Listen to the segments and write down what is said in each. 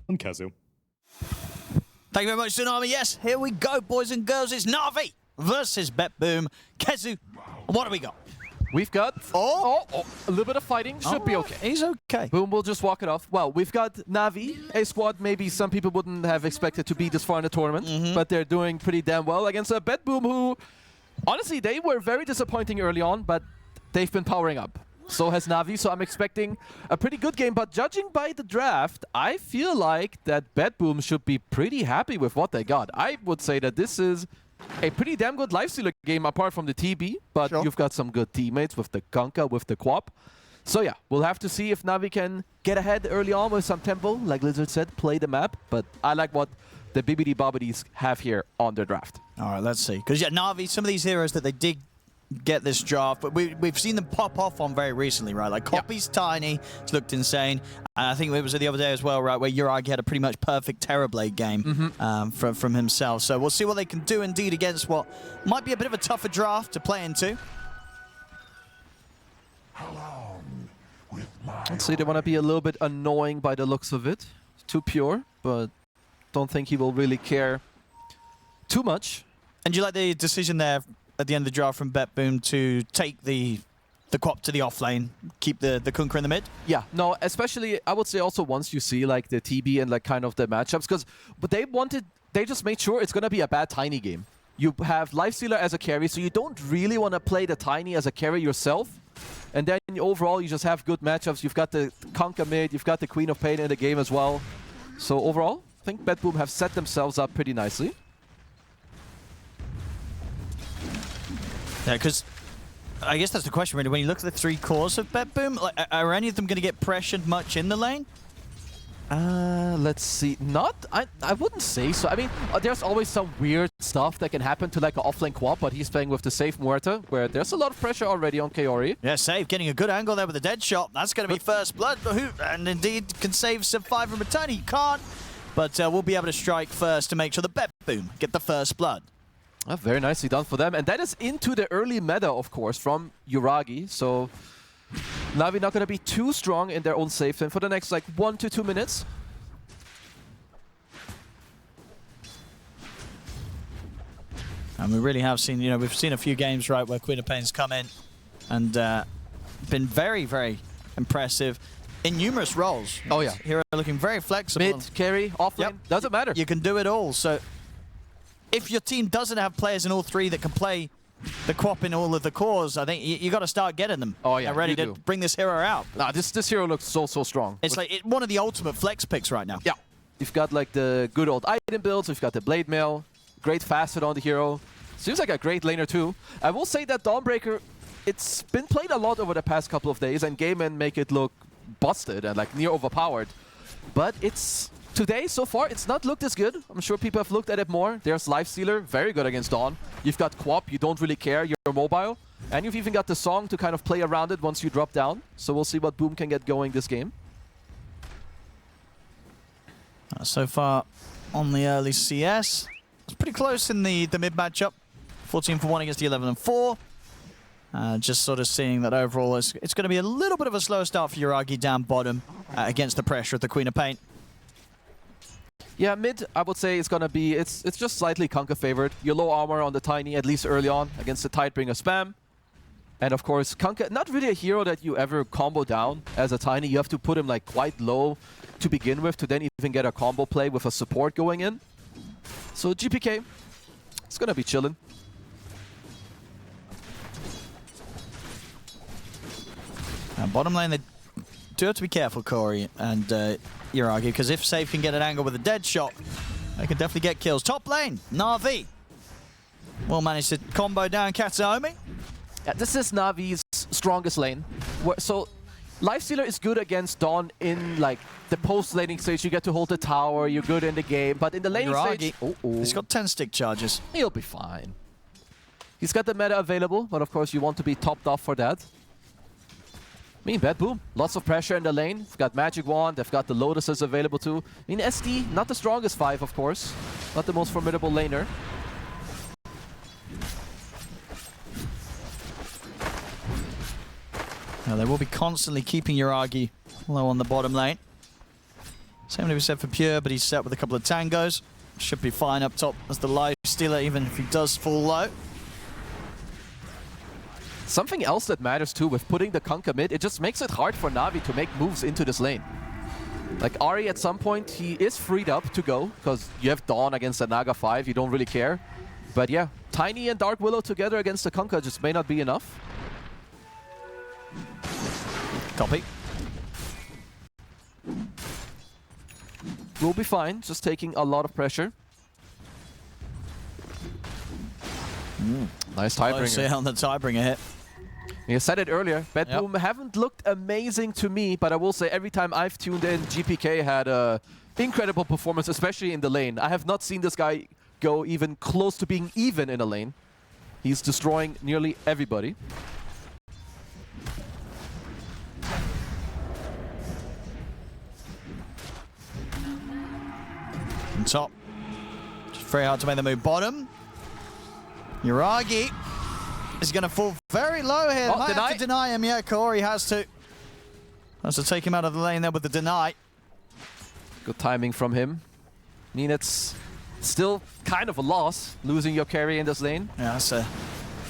And KheZu. Thank you very much, Tsunami. Yes, here we go, boys and girls. It's NAVI versus BetBoom. KheZu, what do we got? We've got a little bit of fighting. Should be okay. He's okay. Boom will just walk it off. Well, we've got NAVI, a squad maybe some people wouldn't have expected to be this far in the tournament, but they're doing pretty damn well against a BetBoom who, honestly, they were very disappointing early on, but they've been powering up. So has NAVI, so I'm expecting a pretty good game. But judging by the draft, I feel like that BetBoom should be pretty happy with what they got. I would say that this is a pretty damn good lifestealer game apart from the TB, but you've got some good teammates with the Kunkka, with the Quap. So yeah, we'll have to see if NAVI can get ahead early on with some tempo. Like Lizard said, play the map, but I like what the Bibbidi Bobbidis have here on their draft. All right, let's see. Because yeah, NAVI, some of these heroes that they did get this draft, but we've seen them pop off on very recently, right? Like Copy's tiny, it's looked insane. And I think it was the other day as well, right, where Uragi had a pretty much perfect Terrorblade game from himself. So we'll see what they can do indeed against what might be a bit of a tougher draft to play into. Let's see, they want to be a little bit annoying by the looks of it. Too pure, but don't think he will really care too much. And do you like the decision there at the end of the draft from BetBoom to take the Quap to the off lane, keep the Kunkka in the mid? Yeah, no, especially I would say also once you see like the TB and like kind of the matchups, because they just made sure it's gonna be a bad Tiny game. You have Lifestealer as a carry, so you don't really want to play the Tiny as a carry yourself. And then overall you just have good matchups. You've got the Kunkka mid, you've got the Queen of Pain in the game as well. So overall, I think BetBoom have set themselves up pretty nicely. Yeah, because I guess that's the question, really. When you look at the three cores of BetBoom, like, are any of them going to get pressured much in the lane? Let's see. I wouldn't say so. I mean, there's always some weird stuff that can happen to like an offlane Quap, but he's playing with the safe Muerta, where there's a lot of pressure already on Kaori. Yeah, save, getting a good angle there with the dead shot. That's going to be first blood. And indeed can save Sub5 in return. He can't, but we'll be able to strike first to make sure the BetBoom get the first blood. Very nicely done for them. And that is into the early meta, of course, from Uragi. So NAVI not going to be too strong in their own safe lane for the next like 1 to 2 minutes. And we really have seen, we've seen a few games, right, where Queen of Pain's come in and been very, very impressive in numerous roles. Oh, yeah. Hero looking very flexible. Mid, carry, offlane, doesn't matter. You can do it all. So if your team doesn't have players in all three that can play the Quap in all of the cores, I think you got to start getting them. Oh, yeah, ready to bring this hero out. Nah, this hero looks so strong. It's like one of the ultimate flex picks right now. Yeah. You've got like the good old item builds. We've got the Blade Mail. Great facet on the hero. Seems like a great laner too. I will say that Dawnbreaker, it's been played a lot over the past couple of days, and Gaimin make it look busted and like near overpowered. But it's today, so far, it's not looked as good. I'm sure people have looked at it more. There's Lifestealer, very good against Dawn. You've got Quap, you don't really care, you're mobile. And you've even got the Song to kind of play around it once you drop down. So we'll see what Boom can get going this game. So far on the early CS, it's pretty close in the mid matchup. 14 for 1 against the 11 and 4. Just sort of seeing that overall it's going to be a little bit of a slow start for Uragi down bottom against the pressure of the Queen of Pain. Yeah, mid, I would say it's going to be, it's just slightly Kunkka favored. You're low armor on the Tiny, at least early on, against the Tidebringer spam. And of course, Kunkka, not really a hero that you ever combo down as a Tiny. You have to put him like quite low to begin with to then even get a combo play with a support going in. So GPK, it's going to be chillin'. Bottom lane, they do have to be careful, Corey and Uragi, because if Safe can get an angle with a dead shot, they can definitely get kills. Top lane, NAVI will manage to combo down Katsuomi. Yeah, this is Navi's strongest lane. So Lifestealer is good against Dawn in like the post-laning stage. You get to hold the tower, you're good in the game, but in the laning stage... He's got 10 stick charges. He'll be fine. He's got the meta available, but of course you want to be topped off for that. I mean, BetBoom, lots of pressure in the lane. They've got Magic Wand, they've got the Lotuses available too. I mean, SD, not the strongest 5, of course. Not the most formidable laner. Now, they will be constantly keeping Yuragi low on the bottom lane. Same to be said for Pure, but he's set with a couple of tangos. Should be fine up top as the life stealer, even if he does fall low. Something else that matters too with putting the Kunkka mid, it just makes it hard for Navi to make moves into this lane. Like Ari, at some point, he is freed up to go, because you have Dawn against the Naga 5, you don't really care. But yeah, Tiny and Dark Willow together against the Kunkka just may not be enough. Copy. We'll be fine, just taking a lot of pressure. Nice Tidebringer. On the Tidebringer hit. You said it earlier, BetBoom haven't looked amazing to me, but I will say every time I've tuned in, GPK had an incredible performance, especially in the lane. I have not seen this guy go even close to being even in a lane. He's destroying nearly everybody. On top. Just very hard to make the move. Bottom. Yuragi is going to fall very low here. Might have to deny him. Yeah, Corey has to. Has to take him out of the lane there with the deny. Good timing from him. I mean, it's still kind of a loss, losing your carry in this lane. Yeah,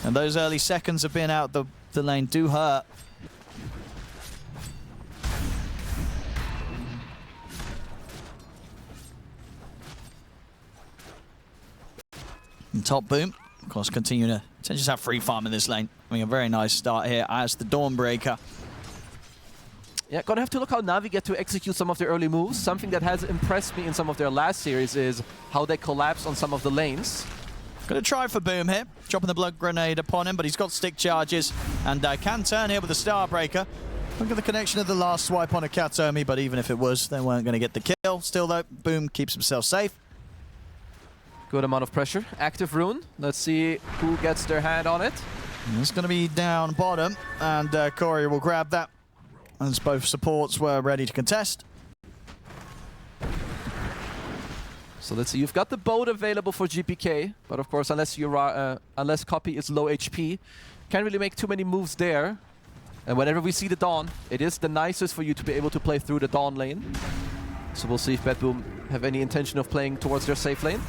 and those early seconds of being out the lane do hurt. And top Boom, of course, continue to just have free farm in this lane. I mean, a very nice start here as the Dawnbreaker. Yeah, gonna have to look how Navi get to execute some of their early moves. Something that has impressed me in some of their last series is how they collapse on some of the lanes. Gonna try for Boom here, dropping the blood grenade upon him, but he's got stick charges and can turn here with the Starbreaker. Look at the connection of the last swipe on a Katomi, but even if it was, they weren't gonna get the kill. Still though, Boom keeps himself safe. Good amount of pressure. Active rune. Let's see who gets their hand on it. It's going to be down bottom, and Corey will grab that as both supports were ready to contest. So let's see. You've got the boat available for GPK, but of course, unless Copy is low HP, can't really make too many moves there. And whenever we see the Dawn, it is the nicest for you to be able to play through the Dawn lane. So we'll see if BetBoom have any intention of playing towards their safe lane.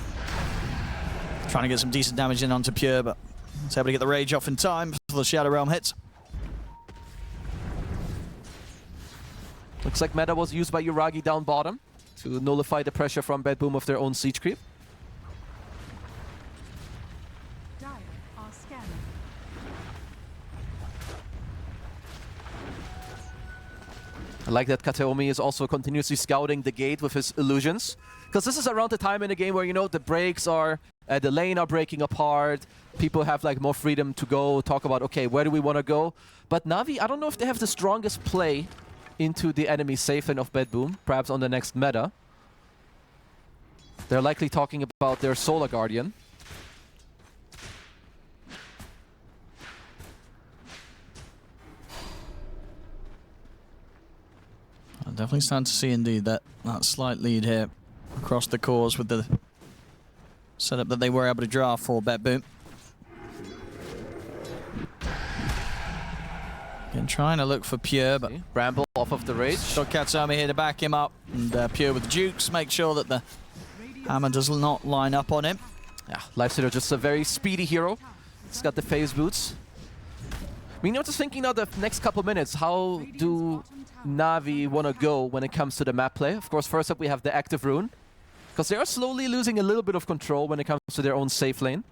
Trying to get some decent damage in onto Pure, but it's able to get the rage off in time before the Shadow Realm hits. Looks like meta was used by Yuragi down bottom to nullify the pressure from BetBoom of their own siege creep. I like that Kataomi is also continuously scouting the gate with his illusions. Because this is around the time in the game where, you know, the breaks are, the lane are breaking apart. People have like more freedom to go, talk about, okay, where do we want to go? But Navi, I don't know if they have the strongest play into the enemy safe lane of BetBoom, perhaps on the next meta. They're likely talking about their Solar Guardian. I'm definitely starting to see indeed that slight lead here across the cores with the setup that they were able to draft for BetBoom. Again, trying to look for Pure, but Bramble off of the rage. got Kataomi here to back him up, and Pure with the Jukes, make sure that the hammer does not line up on him. Yeah, Lifestealer just a very speedy hero. He's got the phase boots. I mean, I'm just thinking now the next couple minutes, how do Navi want to go when it comes to the map play? Of course, first up we have the active rune, because they are slowly losing a little bit of control when it comes to their own safe lane.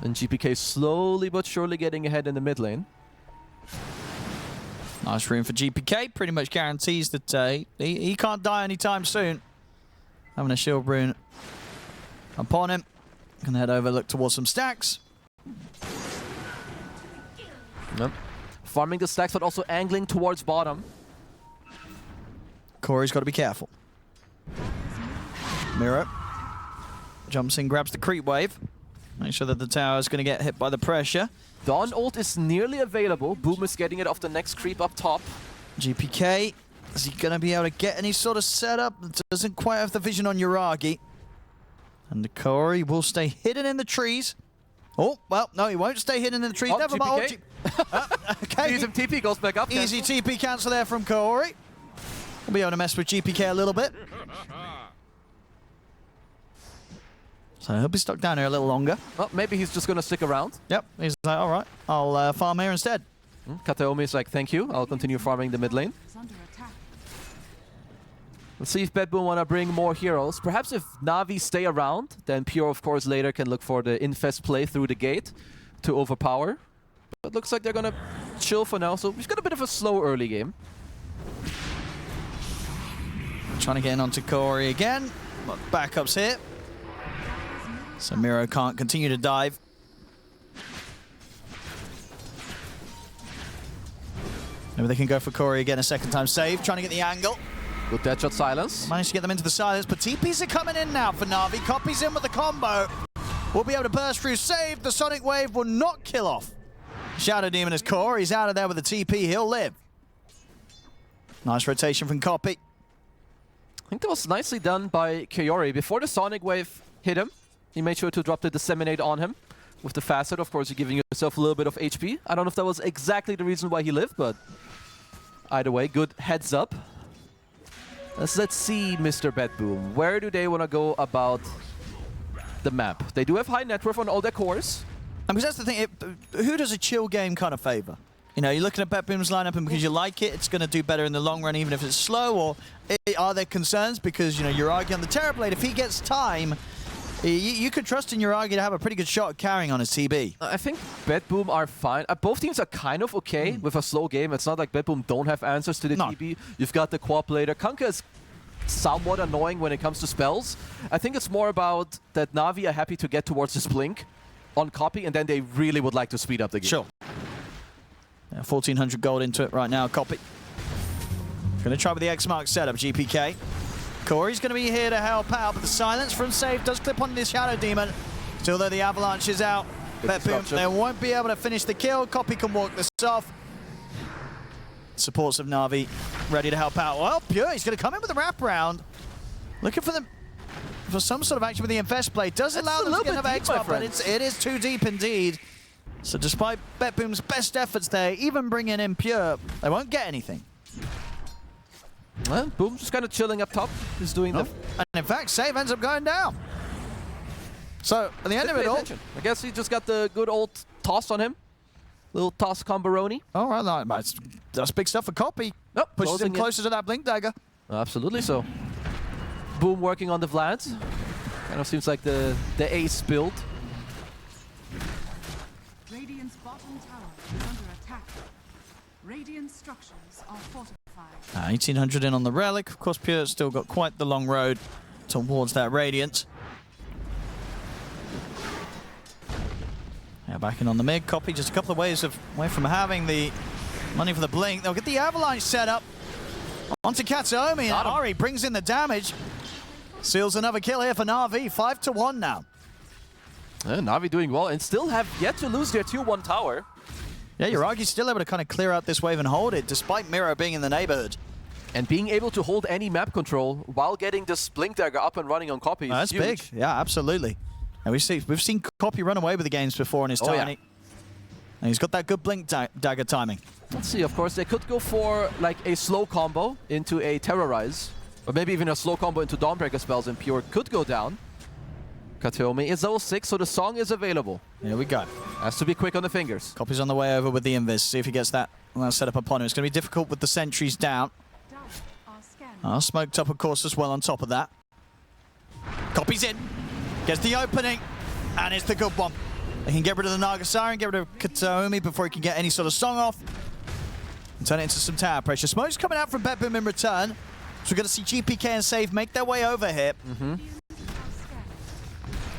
And GPK slowly but surely getting ahead in the mid lane. Nice rune for GPK, pretty much guarantees that he can't die anytime soon. Having a shield rune upon him. Can head over, look towards some stacks. Yep. Farming the stacks, but also angling towards bottom. Corey's got to be careful. Miro jumps in, grabs the creep wave. Make sure that the tower is going to get hit by the pressure. Dawn ult is nearly available. Boom is getting it off the next creep up top. GPK, is he going to be able to get any sort of setup? Doesn't quite have the vision on Yuragi. And the Corey will stay hidden in the trees. Oh, well, no, he won't stay hidden in the trees. Oh, Never mind. Okay. Needs some TP, goes back up. Easy TP cancel there from Corey. We'll be able to mess with GPK a little bit. So he'll be stuck down here a little longer. Well, maybe he's just going to stick around. Yep, he's like, all right, I'll farm here instead. Kataomi is like, thank you, I'll continue farming the mid lane. Let's see if BetBoom want to bring more heroes. Perhaps if Navi stay around, then Pure, of course, later can look for the Infest play through the gate to overpower. But looks like they're going to chill for now, so we've got a bit of a slow early game. Trying to get in onto Corey again. Backups here. So Miro can't continue to dive. Maybe they can go for Corey again a second time save, trying to get the angle. Good deadshot silence. Managed to get them into the silence, but TPs are coming in now for Navi. Copies in with the combo. We'll be able to burst through save. The Sonic Wave will not kill off Shadow Demon as Corey's out of there with the TP. He'll live. Nice rotation from Copy. I think that was nicely done by Kyori. Before the Sonic Wave hit him, he made sure to drop the Disseminate on him. With the facet, of course, you're giving yourself a little bit of HP. I don't know if that was exactly the reason why he lived, but either way, good heads up. Let's see, Mr. BetBoom. Where do they want to go about the map? They do have high net worth on all their cores. And because that's the thing, who does a chill game kind of favor? You know, you're looking at BetBoom's lineup, and because you like it, it's going to do better in the long run, even if it's slow. Or are there concerns because, you know, Uragi on the Terrorblade, if he gets time, you could trust in Uragi to have a pretty good shot at carrying on his TB. I think BetBoom are fine. Both teams are kind of okay with a slow game. It's not like BetBoom don't have answers to the TB. You've got the Quap later. Kanka is somewhat annoying when it comes to spells. I think it's more about that Navi are happy to get towards this blink on Copy, and then they really would like to speed up the game. Sure. Yeah, 1,400 gold into it right now, Copy. Going to try with the X-Mark setup, GPK. Corey's going to be here to help out, but the silence from Save does clip on this Shadow Demon. Still though, the Avalanche is out. BetBoom, they won't be able to finish the kill. Copy can walk this off. Supports of Navi ready to help out. Well, Pure, he's going to come in with a wraparound. Looking for some sort of action with the Infest play. Does allow them to get another X-Mark, but it is too deep indeed. So despite BetBoom's best efforts there, even bringing in Pure, they won't get anything. Well, Boom just kind of chilling up top. He's doing the... And in fact, Save ends up going down. So, at the end of it all... I guess he just got the good old toss on him. Little toss combo-roni. All right, that's big stuff for Copy. Nope, pushes him closer to that Blink Dagger. Absolutely so. Boom working on the Vlad. Kind of seems like the ace build. Radiant's bottom tower is under attack. Radiant structures are fortified. 1800 in on the Relic. Of course, Pure's still got quite the long road towards that Radiant. Yeah, back in on the mid. Copy just a couple of ways away from having the money for the Blink. They'll get the Avalanche set up onto Kataomi, and Ari brings in the damage. Seals another kill here for Navi. 5-1 now. Navi doing well and still have yet to lose their 2-1 tower. Yeah, Uragi's still able to kind of clear out this wave and hold it, despite Miro being in the neighborhood. And being able to hold any map control while getting this Blink Dagger up and running on Copy is that's huge. big. Yeah, absolutely. And we've seen Copy run away with the games before in his tiny. And he's got that good Blink Dagger timing. Let's see, of course, they could go for like a slow combo into a Terrorize. Or maybe even a slow combo into Dawnbreaker spells, and Pure could go down. Kataomi is level 6, so the song is available. Here we go. Has to be quick on the fingers. Copy's on the way over with the Invis. See if he gets that set up upon him. It's going to be difficult with the sentries down. Smoked up, of course, as well on top of that. Copy's in. Gets the opening. And it's the good one. They can get rid of the Naga Siren, get rid of Kataomi before he can get any sort of song off. And turn it into some tower pressure. Smoke's coming out from BetBoom in return. So we're going to see GPK and Save make their way over here.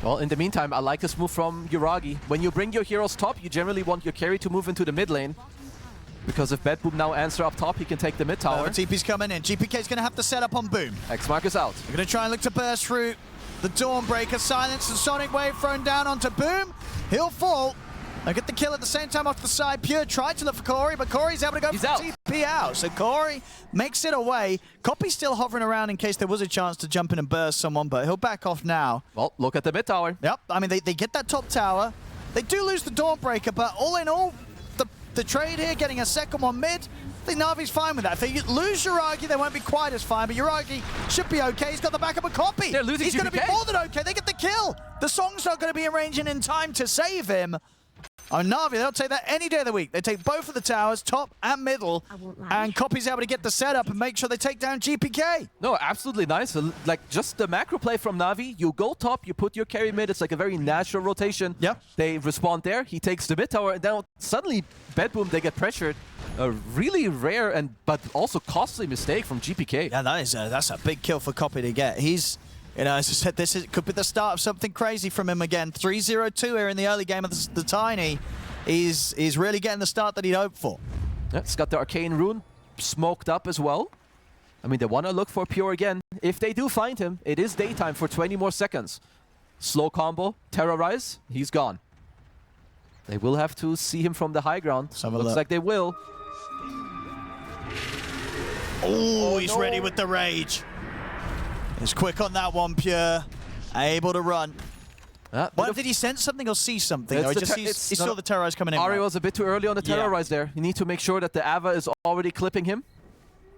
Well, in the meantime, I like this move from Uragi. When you bring your heroes top, you generally want your carry to move into the mid lane. Because if BetBoom now answer up top, he can take the mid tower. TP's coming in. GPK's going to have to set up on Boom. X-Mark is out. They're going to try and look to burst through the Dawnbreaker. Silence and Sonic Wave thrown down onto Boom. He'll fall. They get the kill at the same time off the side. Pure tried to look for Corey, but Corey's able to go for the TP out. So Corey makes it away. Copy's still hovering around in case there was a chance to jump in and burst someone, but he'll back off now. Well, look at the mid tower. Yep, I mean, they get that top tower. They do lose the Dawnbreaker, but all in all, the trade here, getting a second one mid. I think Navi's fine with that. If they lose Uragi, they won't be quite as fine, but Uragi should be okay. He's got the backup of Copy. They're losing He's going to be GPK. more than okay. They get the kill. The Song's not going to be arranging in time to save him. Oh, Navi, they'll take that any day of the week. They take both of the towers, top and middle, and Copy's able to get the setup and make sure they take down GPK. No, absolutely nice. Like, just the macro play from Navi. You go top, you put your carry mid. It's like a very natural rotation. Yeah. They respond there. He takes the mid tower, and now suddenly BetBoom, they get pressured. A really rare but also costly mistake from GPK. Yeah, that's a big kill for Copy to get. He's, you know, as I said, could be the start of something crazy from him again. 3-0-2 here in the early game of the Tiny. He's really getting the start that he'd hoped for. Yeah, it's got the Arcane Rune smoked up as well. I mean, they want to look for Pure again. If they do find him, it is daytime for 20 more seconds. Slow combo, Terrorize, he's gone. They will have to see him from the high ground. Looks like they will. Oh, he's ready with the rage. He's quick on that one, Pure. Able to run. What, did he sense something or see something? Or he saw the Terrorize coming in. Ari was a bit too early on the Terrorize there. You need to make sure that the Ava is already clipping him.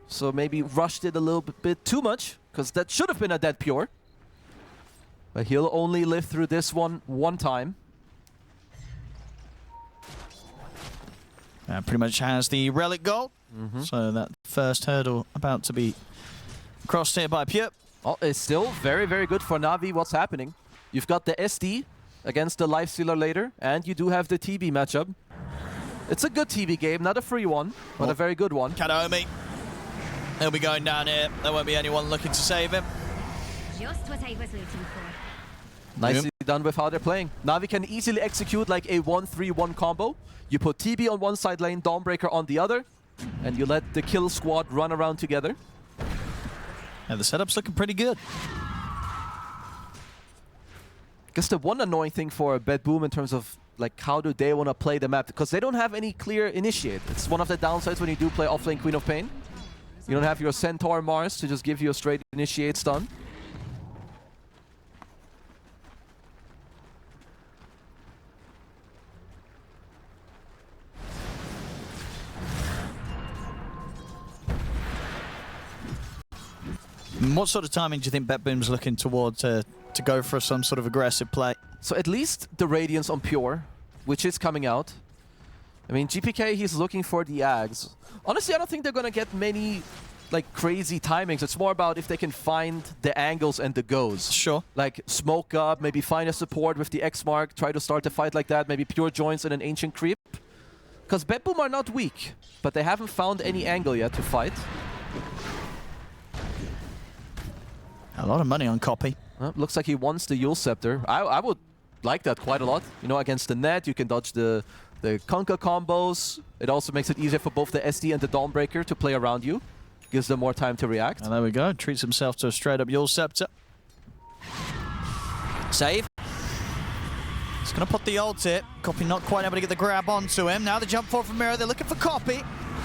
So maybe rushed it a little bit too much, because that should have been a dead Pure. But he'll only live through this one time. Pretty much has the Relic goal. So that first hurdle about to be crossed here by Pure. Oh, it's still very, very good for Navi. What's happening? You've got the SD against the Lifestealer later, and you do have the TB matchup. It's a good TB game, not a free one, but a very good one. Kadomi. He'll be going down here. There won't be anyone looking to save him. Just what I was waiting for. Nicely done with how they're playing. Navi can easily execute like a 1-3-1 combo. You put TB on one side lane, Dawnbreaker on the other, and you let the kill squad run around together. Yeah, the setup's looking pretty good. I guess the one annoying thing for BetBoom in terms of like how do they want to play the map, because they don't have any clear initiate. It's one of the downsides when you do play offlane Queen of Pain. You don't have your Centaur Mars to just give you a straight initiate stun. What sort of timing do you think BetBoom's looking toward to go for some sort of aggressive play? So at least the Radiance on Pure, which is coming out. I mean, GPK, he's looking for the Ags. Honestly, I don't think they're going to get many like crazy timings. It's more about if they can find the angles and the goes. Sure. Like smoke up, maybe find a support with the X mark, try to start the fight like that, maybe Pure joins in an Ancient Creep. Because BetBoom are not weak, but they haven't found any angle yet to fight. A lot of money on Copy. Looks like he wants the Yule Scepter. I would like that quite a lot. You know, against the net, you can dodge the Kunkka combos. It also makes it easier for both the SD and the Dawnbreaker to play around you. Gives them more time to react. And there we go. Treats himself to a straight-up Yule Scepter. Save. He's going to put the ult here. Copy not quite able to get the grab onto him. Now the jump forward from Mirror. They're looking for Copy.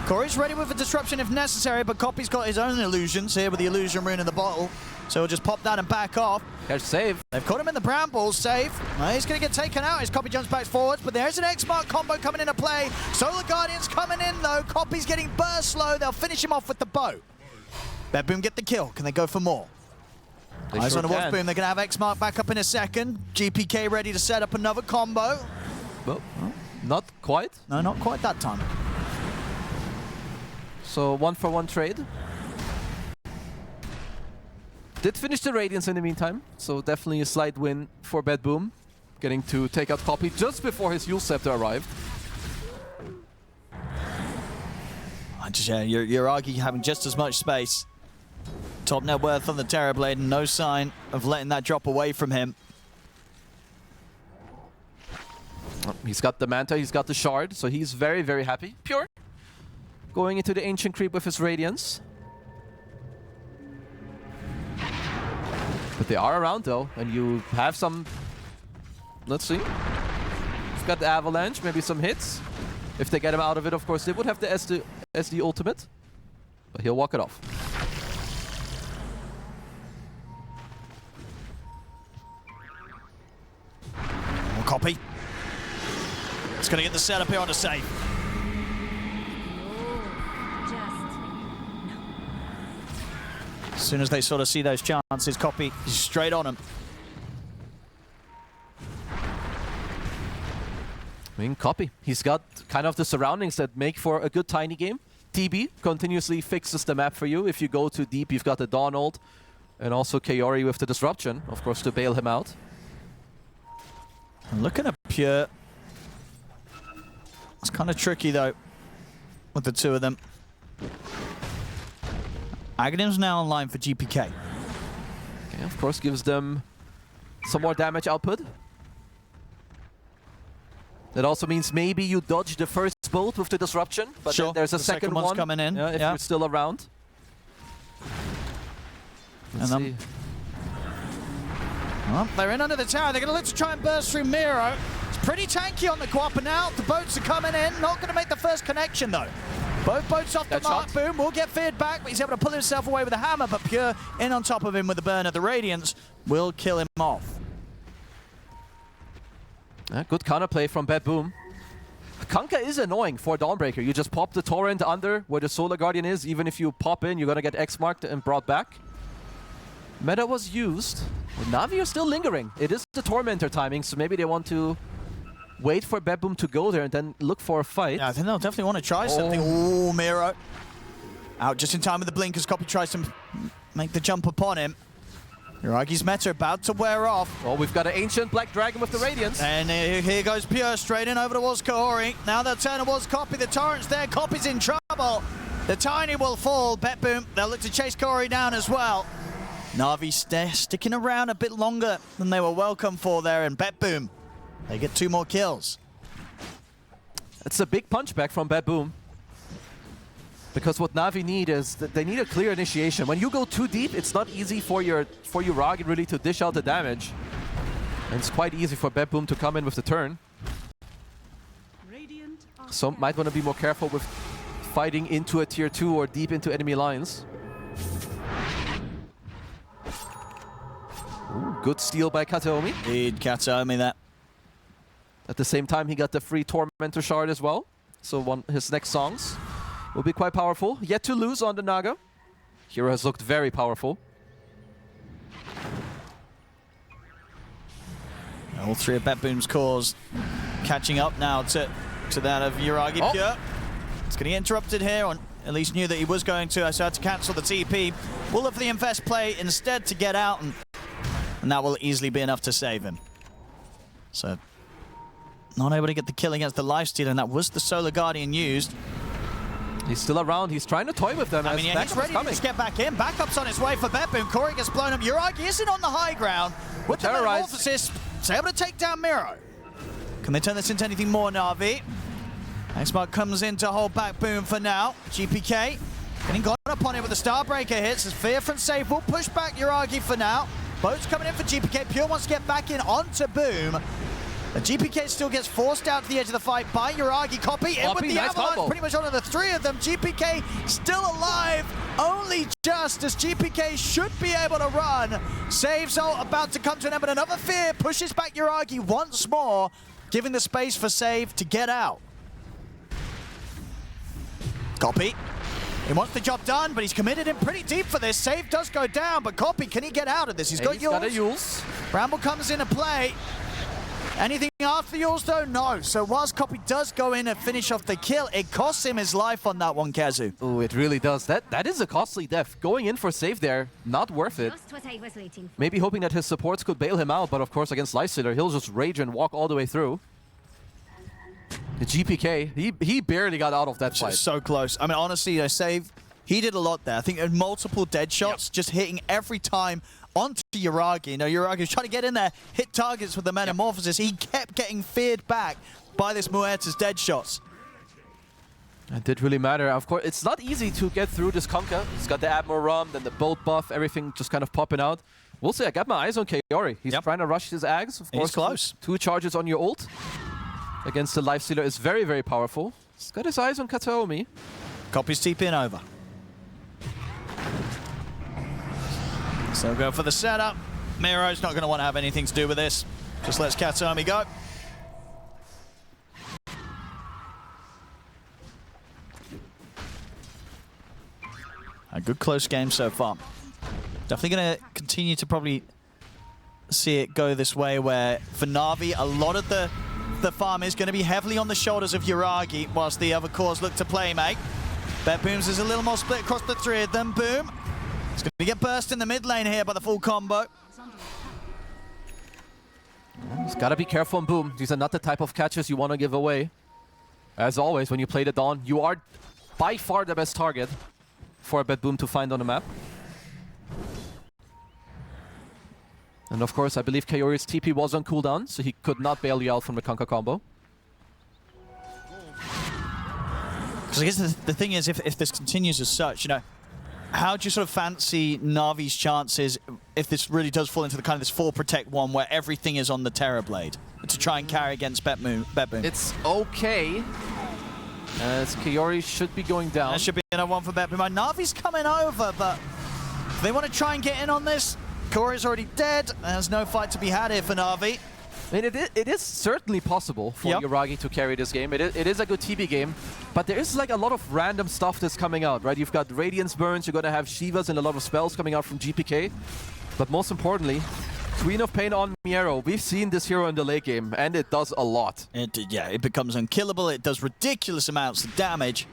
Corey's ready with a disruption if necessary, but Copy's got his own illusions here with the illusion rune in the bottle. So he'll just pop that and back off. Catch save. They've caught him in the Brambles. Save. He's going to get taken out as Copy jumps back forwards, but there's an X-Mark combo coming into play. Solar Guardian's coming in, though. Copy's getting burst slow. They'll finish him off with the bow. BetBoom get the kill. Can they go for more? Eyes on the Wasp Boom. They're going to have X-Mark back up in a second. GPK ready to set up another combo. Well, not quite. No, not quite that time. So 1-for-1 trade. Did finish the Radiance in the meantime, so definitely a slight win for BetBoom. Getting to take out Copy just before his Yule Scepter arrived. Yeah, Uragi having just as much space. Top net worth on the Terrorblade, and no sign of letting that drop away from him. He's got the Manta, he's got the Shard, so he's very, very happy. Pure. Going into the Ancient Creep with his Radiance. But they are around though, and you have some... Let's see. He's got the Avalanche, maybe some hits. If they get him out of it, of course, they would have the SD ultimate. But he'll walk it off. Copy. It's going to get the setup here on a save. As soon as they sort of see those chances, Copy is straight on them. I mean, Copy. He's got kind of the surroundings that make for a good tiny game. TB continuously fixes the map for you. If you go too deep, you've got the Dawn ult. And also Kaori with the disruption, of course, to bail him out. And looking at Pure. It's kind of tricky, though, with the two of them. Aghanim's now online for GPK. Okay, of course, gives them some more damage output. That also means maybe you dodge the first bolt with the disruption, but sure. then there's a second one's one coming in. if you're still around. Let's see. Well, they're in under the tower. They're going to look to try and burst through Miro. It's pretty tanky on the Guapa now. The boats are coming in. Not going to make the first connection, though. Both boats off the mark. Boom will get feared back, but he's able to pull himself away with a hammer, but Pure in on top of him with the burn of the Radiance will kill him off. Good counterplay from BetBoom. Kanka is annoying for Dawnbreaker. You just pop the Torrent under where the Solar Guardian is. Even if you pop in, you're going to get X-marked and brought back. Meta was used. Well, Navi are still lingering. It is the Tormentor timing, so maybe they want to wait for BetBoom to go there and then look for a fight. Yeah, I think they'll definitely want to try something. Oh, Miro. Out just in time with the blink as Copy tries to make the jump upon him. Yuragi's meta about to wear off. Well, we've got an Ancient Black Dragon with the Radiance. And here goes Pure straight in over towards Kaori. Now they'll turn towards Copy. The Torrent's there. Copy's in trouble. The Tiny will fall. BetBoom, they'll look to chase Kaori down as well. Navi sticking around a bit longer than they were welcome for there. And BetBoom, they get 2 more kills. It's a big punchback from BetBoom. Because what Navi need is that they need a clear initiation. When you go too deep, it's not easy for your Ragi really to dish out the damage. And it's quite easy for BetBoom to come in with the turn. So might want to be more careful with fighting into a tier 2 or deep into enemy lines. Ooh, good steal by Kataomi. Indeed, Kataomi that. At the same time, he got the free Tormentor Shard as well. So his next songs will be quite powerful. Yet to lose on the Naga. Hero has looked very powerful. All 3 of BetBoom's cores catching up now to that of Yuragi Pure. It's going to get interrupted here. At least knew that he was going to, so had to cancel the TP. Will look for the invest play instead to get out, and that will easily be enough to save him. So, not able to get the kill against the lifestealer, and that was the Solar Guardian used. He's still around. He's trying to toy with them. I mean, yeah, he's ready to just get back in. Backup's on his way for BetBoom. Corey gets blown up. Yuragi isn't on the high ground. With the Metamorphosis, it's able to take down Miro. Can they turn this into anything more, Navi? Xmark comes in to hold back Boom for now. GPK getting got upon it with the Starbreaker hits. As Fear from Save will push back Yuragi for now. Boats coming in for GPK. Pure wants to get back in onto Boom. The GPK still gets forced out to the edge of the fight by Yuragi. Copy in with the nice avalanche, combo. pretty much onto the 3 of them. GPK still alive, only just as GPK should be able to run. Saves ult about to come to an end, but another Fear pushes back Yuragi once more, giving the space for Save to get out. Copy. He wants the job done, but he's committed in pretty deep for this. Save does go down, but Copy, can he get out of this? He's got a Yules. Bramble comes into play. Anything after Yules, though? No. So whilst Copy does go in and finish off the kill, it costs him his life on that one, Kazu. Oh, it really does. That is a costly death. Going in for save there, not worth it. Just what I was waiting for. Maybe hoping that his supports could bail him out, but of course against Lifestealer, he'll just rage and walk all the way through. The GPK, he barely got out of that fight. So close. I mean, honestly, Save, he did a lot there. I think multiple dead shots, just hitting every time onto Yuragi. You know, Yuragi was trying to get in there, hit targets with the Metamorphosis. He kept getting feared back by this Muerta's dead shots. It did really matter. Of course, it's not easy to get through this Conker. He's got the Admiral Rum, then the Bolt buff, everything just kind of popping out. We'll see. I got my eyes on Kaori. He's trying to rush his Ags. Of course, he's close. 2 charges on your ult against the Lifestealer is very, very powerful. He's got his eyes on Kataomi. Copy's TPing over. So go for the setup. Miro's not going to want to have anything to do with this. Just lets Kataomi go. A good close game so far. Definitely going to continue to probably see it go this way, where for Navi, a lot of the farm is going to be heavily on the shoulders of Yuragi, whilst the other cores look to play, mate. BetBoom's is a little more split across the three of them. Boom. It's going to get burst in the mid lane here by the full combo. He's got to be careful on Boom. These are not the type of catches you want to give away. As always, when you play the Dawn, you are by far the best target for a BetBoom to find on the map. And of course, I believe Kaori's TP was on cooldown, so he could not bail you out from the Kanka combo. Because I guess the thing is, if this continues as such, you know, how do you sort of fancy Navi's chances if this really does fall into the kind of this 4 protect one where everything is on the Terrorblade to try and carry against BetBoom? It's okay, as Kaori should be going down. That should be another one for BetBoom. Navi's coming over, but if they want to try and get in on this, Kaori's already dead. There's no fight to be had here for Navi. I mean, it is certainly possible for Yuragi to carry this game. It is a good TB game, but there is like a lot of random stuff that's coming out, right? You've got Radiance Burns, you're going to have Shivas and a lot of spells coming out from GPK. But most importantly, Queen of Pain on Miero. We've seen this hero in the late game, and it does a lot. It becomes unkillable. It does ridiculous amounts of damage.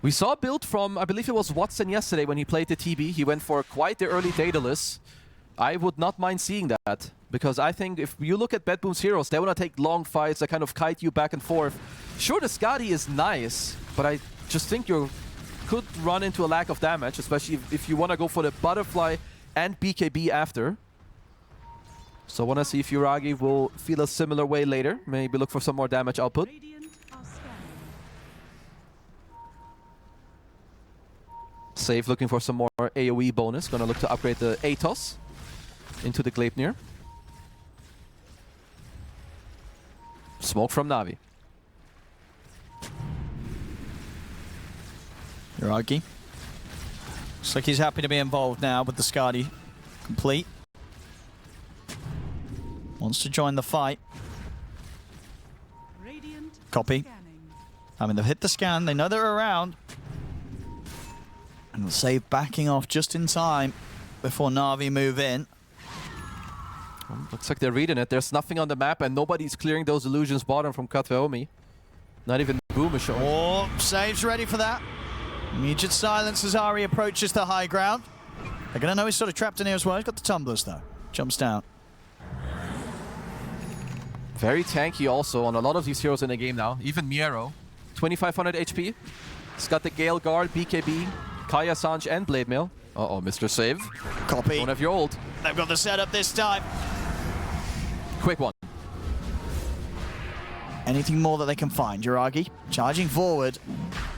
We saw a build from, I believe it was Watson yesterday when he played the TB. He went for quite the early Daedalus. I would not mind seeing that, because I think if you look at BetBoom's heroes, they want to take long fights that kind of kite you back and forth. Sure, the Skadi is nice, but I just think you could run into a lack of damage, especially if you want to go for the Butterfly and BKB after. So I want to see if Yuragi will feel a similar way later. Maybe look for some more damage output. Save looking for some more AoE bonus. Gonna look to upgrade the Atos into the Gleipnir. Smoke from Navi. Yuragi. Looks like he's happy to be involved now with the Skadi complete. Wants to join the fight. Copy. I mean, they've hit the scan. They know they're around. And the save backing off just in time before Navi move in. Looks like they're reading it. There's nothing on the map, and nobody's clearing those illusions bottom from Katveomi. Not even Boom is showing. Oh, save's ready for that. Immediate silence as Ari approaches the high ground. They're going to know he's sort of trapped in here as well. He's got the tumblers, though. Jumps down. Very tanky also on a lot of these heroes in the game now. Even Miero. 2500 HP. He's got the Gale Guard, BKB, Kaya Sanj, and Blade Mail. Uh-oh, Mr. Save. Copy. Don't have your ult. They've got the setup this time. Quick one. Anything more that they can find. Yuragi charging forward.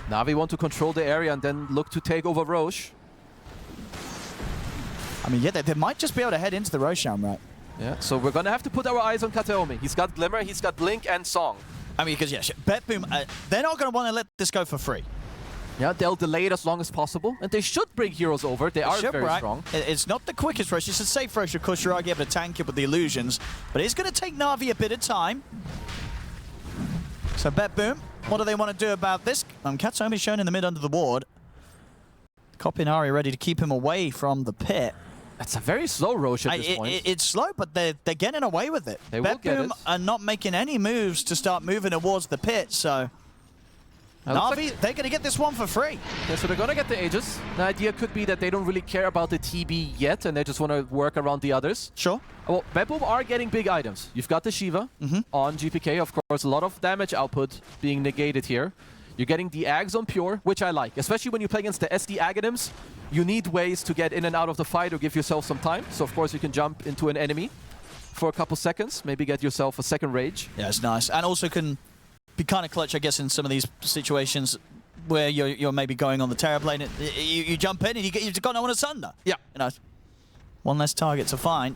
Navi want to control the area and then look to take over Roche. I mean, yeah, they might just be able to head into the Roshan, right? Yeah, so we're going to have to put our eyes on Kateomi. He's got Glimmer, he's got Blink and Song. I mean, because, yeah, BetBoom, they're not going to want to let this go for free. Yeah, they'll delay it as long as possible. And they should bring heroes over. They are very strong. It's not the quickest rush. It's a safe rush. Of course, Yuragi able to tank it with the illusions. But it's going to take Navi a bit of time. So BetBoom, what do they want to do about this? Katsuomi's shown in the mid under the ward. Copy and Ari ready to keep him away from the pit. It's a very slow Roche at this point. It's slow, but they're getting away with it. They will get it. BetBoom are not making any moves to start moving towards the pit, so Navi, they're going to get this one for free. Yeah, so they're going to get the Aegis. The idea could be that they don't really care about the TB yet, and they just want to work around the others. Sure. Well, BetBoom are getting big items. You've got the Shiva on GPK, of course, a lot of damage output being negated here. You're getting the Ags on Pure, which I like. Especially when you play against the SD Aghanim's, you need ways to get in and out of the fight or give yourself some time. So, of course, you can jump into an enemy for a couple seconds, maybe get yourself a second rage. Yeah, it's nice. And also can be kind of clutch, I guess, in some of these situations where you're maybe going on the Terrorblade. You jump in and you've got no one to sunder. Yeah. You know, one less target to find.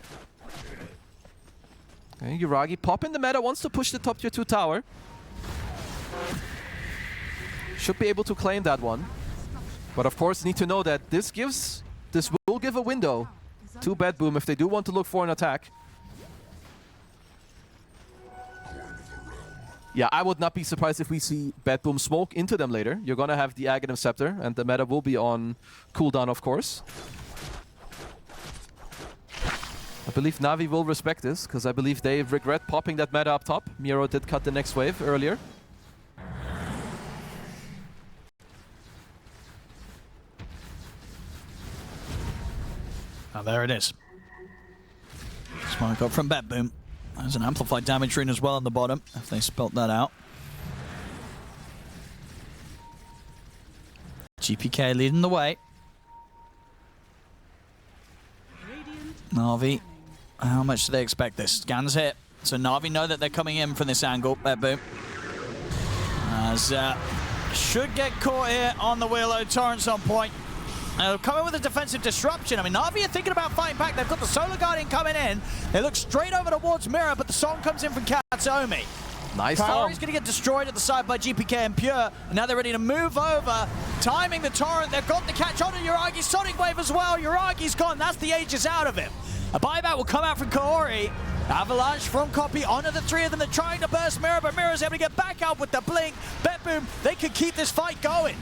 Okay, Yuragi popping the meta, wants to push the top tier 2 tower. Should be able to claim that one. But of course, need to know that this will give a window to BetBoom if they do want to look for an attack. Yeah, I would not be surprised if we see BetBoom smoke into them later. You're going to have the Aghanim Scepter, and the meta will be on cooldown, of course. I believe Navi will respect this, because I believe they regret popping that meta up top. Miro did cut the next wave earlier. Oh, there it is. Smoke up from BetBoom. There's an amplified damage rune as well on the bottom, if they spelt that out. GPK leading the way. Na'Vi, how much do they expect this? Scans hit. So Na'Vi know that they're coming in from this angle. BetBoom. As should get caught here on the Willow. Torrents on point. Coming with a defensive disruption. I mean, Na'Vi are thinking about fighting back. They've got the Solar Guardian coming in. They look straight over towards Mira, but the song comes in from Katsomi. Nice song. Kaori's going to get destroyed at the side by GPK and Pure. And now they're ready to move over. Timing the Torrent. They've got the catch on to Uragi's Sonic Wave as well. Uragi's gone. That's the Aegis out of him. A buyback will come out from Kaori. Avalanche from Copy onto the three of them. They're trying to burst Mira, but Mira's able to get back out with the blink. BetBoom, they could keep this fight going.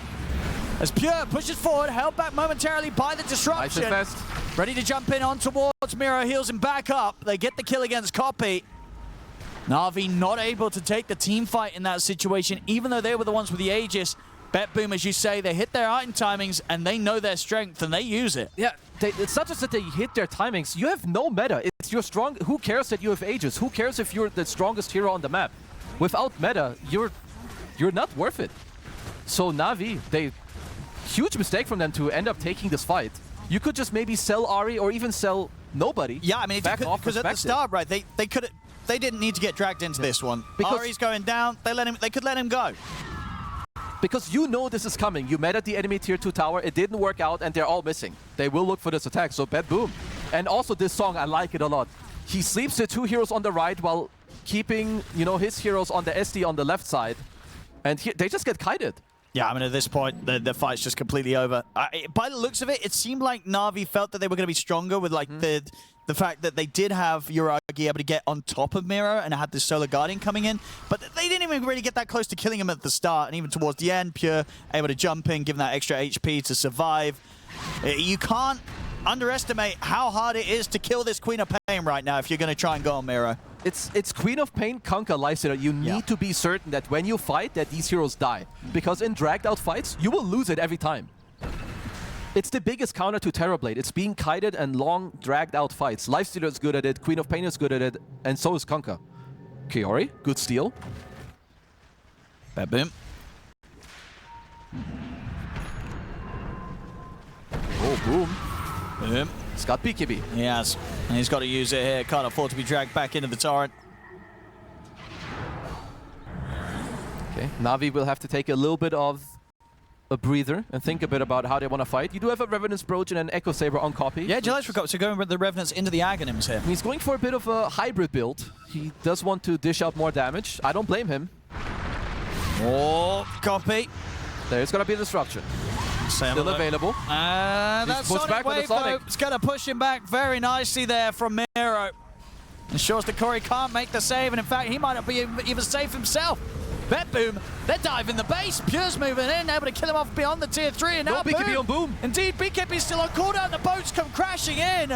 As Pure pushes forward, held back momentarily by the disruption. Nice. Ready to jump in on towards Mira, heals him back up. They get the kill against Copy. Na'Vi not able to take the team fight in that situation, even though they were the ones with the Aegis. BetBoom, as you say, they hit their item timings and they know their strength and they use it. Yeah, it's not just that they hit their timings. You have no meta. It's your strong. Who cares that you have Aegis? Who cares if you're the strongest hero on the map? Without meta, you're not worth it. So Na'Vi, huge mistake from them to end up taking this fight. You could just maybe sell Ahri or even sell nobody. Yeah, I mean, because at the start, right, they didn't need to get dragged into this one. Because Ahri's going down, they could let him go. Because you know this is coming. You met at the enemy tier 2 tower, it didn't work out, and they're all missing. They will look for this attack, so BetBoom. And also this song, I like it a lot. He sleeps the 2 heroes on the right while keeping, his heroes on the SD on the left side. And they just get kited. Yeah, I mean, at this point, the fight's just completely over. By the looks of it, it seemed like Na'Vi felt that they were going to be stronger with like the fact that they did have Uragi able to get on top of Miro and had this Solar Guardian coming in, but they didn't even really get that close to killing him at the start, and even towards the end, Pure able to jump in, give that extra HP to survive. You can't underestimate how hard it is to kill this Queen of Pain right now if you're going to try and go on Miro. It's Queen of Pain, Kunkka, Lifestealer. You need to be certain that when you fight, that these heroes die. Because in dragged out fights, you will lose it every time. It's the biggest counter to Terrorblade. It's being kited and long, dragged out fights. Lifestealer is good at it, Queen of Pain is good at it, and so is Kunkka. Kaori, good steal. BetBoom. Oh, boom. Boom. He's got BKB. Yes, and he's got to use it here. Can't afford to be dragged back into the torrent. Okay, Na'Vi will have to take a little bit of a breather and think a bit about how they want to fight. You do have a Revenant's Brooch and an Echo Saber on copy. Yeah, Gillespie, so going with the Revenants into the Aghanims here. He's going for a bit of a hybrid build. He does want to dish out more damage. I don't blame him. Oh, copy. There's going to be a disruption. Still available. That Sonic Wave, though, it's going to push him back very nicely there from Miro. Ensures that Corey can't make the save, and in fact, he might not be even safe himself. BetBoom, they're diving the base. Pure's moving in, able to kill him off beyond the tier 3, and now BKB on Boom. Indeed, BKB's still on cooldown. The boats come crashing in.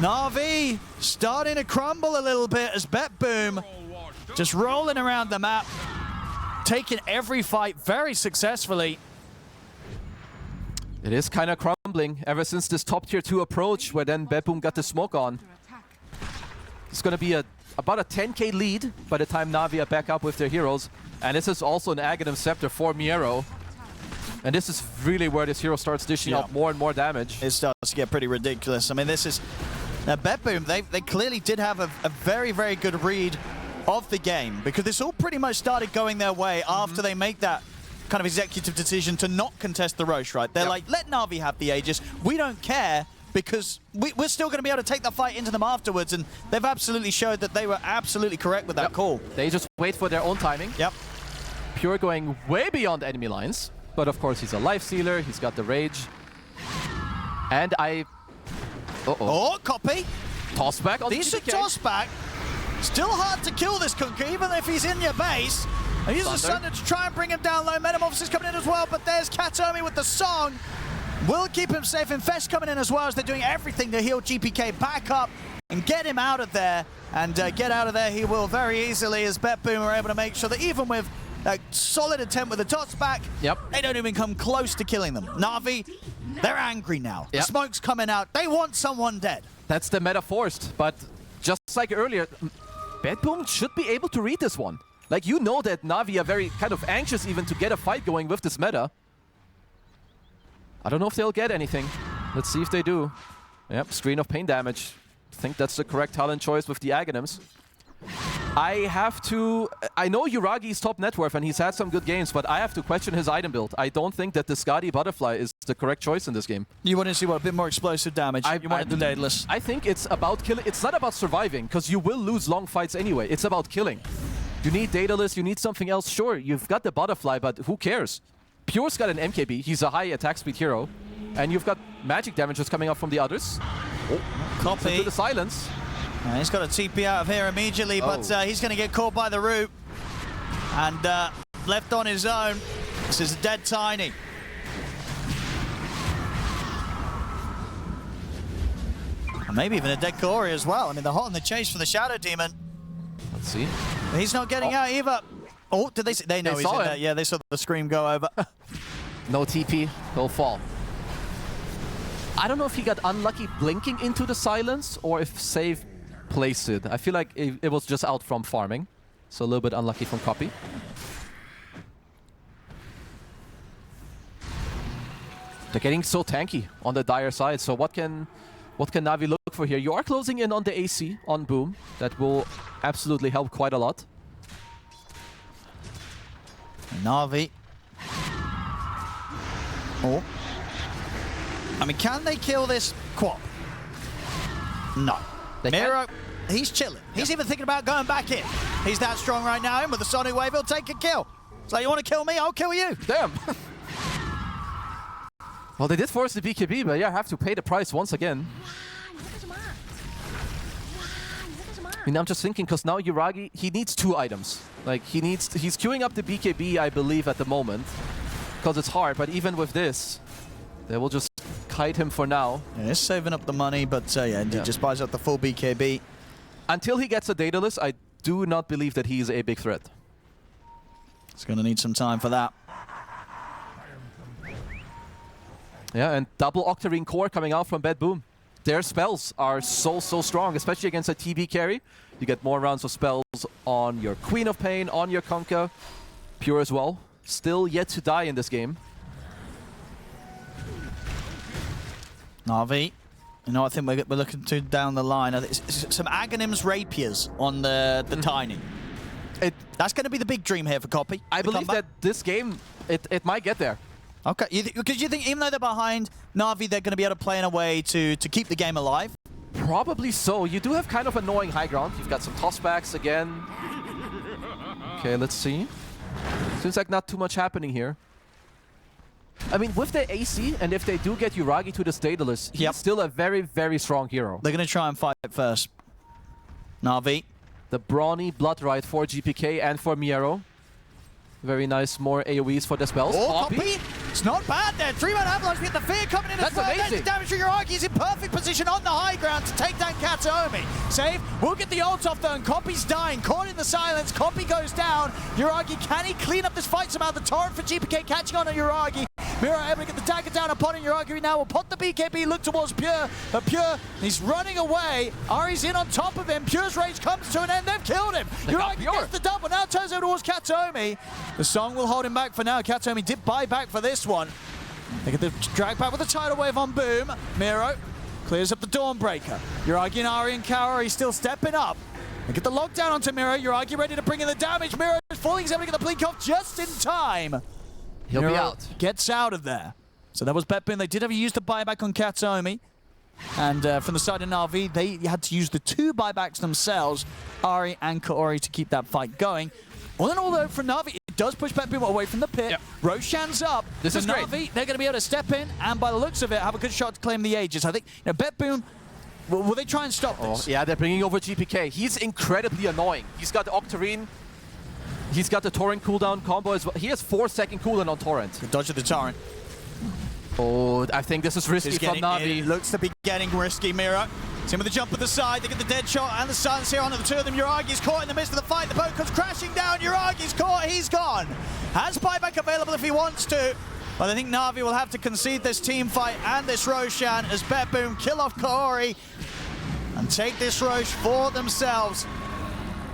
Na'Vi starting to crumble a little bit as BetBoom just rolling around the map, taking every fight very successfully. It is kind of crumbling ever since this top tier 2 approach, where then BetBoom got the smoke on. It's going to be about a 10k lead by the time Na'Vi are back up with their heroes. And this is also an Aghanim Scepter for Miero. And this is really where this hero starts dishing out more and more damage. It starts to get pretty ridiculous. I mean, this is... Now, BetBoom, they clearly did have a very, very good read of the game, because this all pretty much started going their way after they make that kind of executive decision to not contest the Roche, right? They're like, let Na'Vi have the Aegis. We don't care, because we're still going to be able to take the fight into them afterwards, and they've absolutely showed that they were absolutely correct with that call. They just wait for their own timing. Yep. Pure going way beyond enemy lines, but of course he's a life stealer, he's got the rage. And Oh, copy. Toss back on Decent toss back. Still hard to kill this Kunkka, even if he's in your base. He uses the Thunder to try and bring him down low. Metamorphosis coming in as well, but there's Katomi with the song. Will keep him safe. Infest coming in as well as they're doing everything to heal GPK back up and get him out of there. And get out of there he will very easily as BetBoom are able to make sure that even with a solid attempt with the dots back, they don't even come close to killing them. Na'Vi, they're angry now. The smoke's coming out. They want someone dead. That's the meta forced, but just like earlier, BetBoom should be able to read this one. Like, you know that Na'Vi are very kind of anxious even to get a fight going with this meta. I don't know if they'll get anything. Let's see if they do. Yep, screen of pain damage. I think that's the correct talent choice with the Aghanims. I know Yuragi's top net worth and he's had some good games, but I have to question his item build. I don't think that the Skadi Butterfly is the correct choice in this game. You want to see what, a bit more explosive damage? You wanted the Daedalus. I think it's about killing. It's not about surviving, because you will lose long fights anyway. It's about killing. You need Daedalus, you need something else. Sure, you've got the Butterfly, but who cares? Pure's got an MKB. He's a high attack speed hero. And you've got magic damages coming up from the others. Copy. To the silence. He's got a TP out of here immediately, but he's going to get caught by the root. And left on his own. This is a dead Tiny. And maybe even a dead Corey as well. I mean, they're hot on the chase for the Shadow Demon. Let's see. He's not getting out either. Oh, did they see? They know he's in there. Yeah, they saw the scream go over. No TP, he'll fall. I don't know if he got unlucky blinking into the silence or if Save placed it. I feel like it was just out from farming. So a little bit unlucky from Copy. They're getting so tanky on the Dire side. So what can Na'Vi look for here? You are closing in on the AC on Boom. That will absolutely help quite a lot. Na'Vi. Oh. I mean, can they kill this Quap? No. Miro, he's chilling. He's even thinking about going back in. He's that strong right now, and with the Sonic Wave, he'll take a kill. So you want to kill me? I'll kill you. Damn. Well, they did force the BKB, but yeah, have to pay the price once again. I mean, I'm just thinking, because now Yuragi, he needs 2 items. Like, he's queuing up the BKB, I believe, at the moment. Because it's hard, but even with this, they will just kite him for now. Yeah, he's saving up the money, but he just buys up the full BKB. Until he gets a Daedalus, I do not believe that he is a big threat. He's going to need some time for that. Yeah, and double Octarine Core coming out from BetBoom. Their spells are so strong, especially against a TB carry. You get more rounds of spells on your Queen of Pain, on your Conquer. Pure as well. Still yet to die in this game. Na'Vi. You know, I think we're looking to down the line. Some Aghanims Rapiers on the Tiny. That's going to be the big dream here for Copy. I believe that this game, it might get there. Okay, because you think even though they're behind Na'Vi, they're going to be able to play in a way to keep the game alive? Probably so. You do have kind of annoying high ground. You've got some tossbacks again. Okay, let's see. Seems like not too much happening here. I mean, with the AC, and if they do get Yuragi to the Daedalus, he's still a very strong hero. They're going to try and fight first. Na'Vi. The Brawny Blood Rite for GPK and for Miero. Very nice, more AoEs for the spells. Oh, Copy! It's not bad there. 3-man Avalanche, we get the fear coming in as well. That's amazing. The damage to Yuragi. He's in perfect position on the high ground to take down Katomi. Save. We'll get the ult off though, and Copy's dying. Caught in the silence. Copy goes down. Yuragi, can he clean up this fight somehow? The torrent for GPK catching on Yuragi. Miro able to get the dagger down upon Yuragi now. Will pot the BKB, look towards Pure. But Pure, he's running away. Ari's in on top of him. Pure's rage comes to an end. They've killed him. Yuragi gets the double. Now turns over towards Katomi. The song will hold him back for now. Katomi did buy back for this one. They get the drag back with the tidal wave on Boom. Miro clears up the Dawnbreaker. Yuragi and Ari and Kaori still stepping up. They get the lockdown onto Miro. Yuragi ready to bring in the damage. Miro is falling. He's able to get the blink off just in time. He'll be out. Gets out of there. So that was BetBoom. They did have to use the buyback on Katomi. And from the side of Na'Vi, they had to use the 2 buybacks themselves, Ari and Kaori, to keep that fight going. All in all, though, from Na'Vi, it does push BetBoom away from the pit. Yep. Roshan's up. This is great. Na'Vi, they're going to be able to step in, and by the looks of it, have a good shot to claim the Aegis. I think, BetBoom, will they try and stop this? Yeah, they're bringing over GPK. He's incredibly annoying. He's got Octarine. He's got the Torrent cooldown combo as well. He has 4-second cooldown on Torrent. The dodge of the Torrent. Oh, I think this is risky from Navi. It looks to be getting risky, Mira. See him with the jump at the side. They get the dead shot and the silence here onto the two of them. Uragi's caught in the midst of the fight. The boat comes crashing down. Uragi's caught. He's gone. Has buyback available if he wants to. But I think Navi will have to concede this team fight and this Roshan as BetBoom kill off Kaori and take this Rosh for themselves.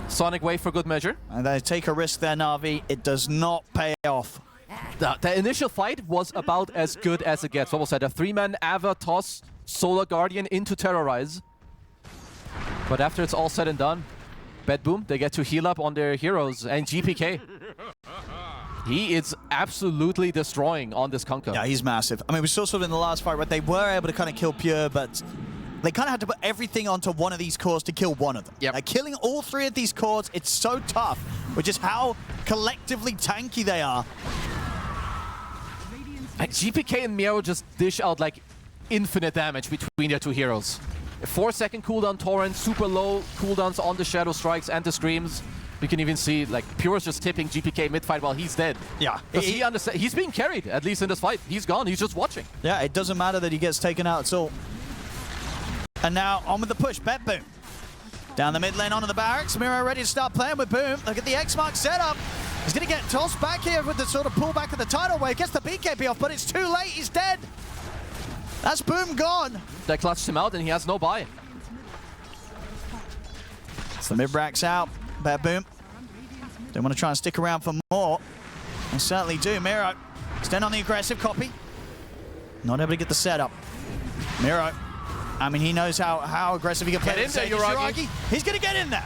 Sonic Wave for good measure. And they take a risk there, Navi. It does not pay off. The initial fight was about as good as it gets. What was that? A 3-man Ava toss Solar Guardian into Terrorize. But after it's all said and done, BetBoom, they get to heal up on their heroes. And GPK, he is absolutely destroying on this Kunkka. Yeah, he's massive. I mean, we saw sort of in the last fight where they were able to kind of kill Pure, but they kind of had to put everything onto one of these cores to kill one of them. Yep. Like, killing all three of these cores, it's so tough, which is how collectively tanky they are. Like GPK and Miro just dish out like infinite damage between their two heroes. A 4-second cooldown Torrent, super low cooldowns on the Shadow Strikes and the Screams. You can even see like Pure's just tipping GPK mid-fight while he's dead. Yeah. He understands. He's being carried, at least in this fight. He's gone, he's just watching. Yeah, it doesn't matter that he gets taken out at all. And now on with the push, BetBoom. Down the mid lane onto the barracks. Miro ready to start playing with Boom. Look at the X-Mark setup. He's going to get tossed back here with the sort of pullback of the tidal wave. Gets the BKB off, but it's too late. He's dead. That's Boom gone. They clutched him out and he has no buy. So the mid-brack's out. BetBoom. Don't want to try and stick around for more. They certainly do. Miro stand on the aggressive copy. Not able to get the setup. Miro. I mean, he knows how aggressive he can play. Get in there, Uragi. He's going to get in there.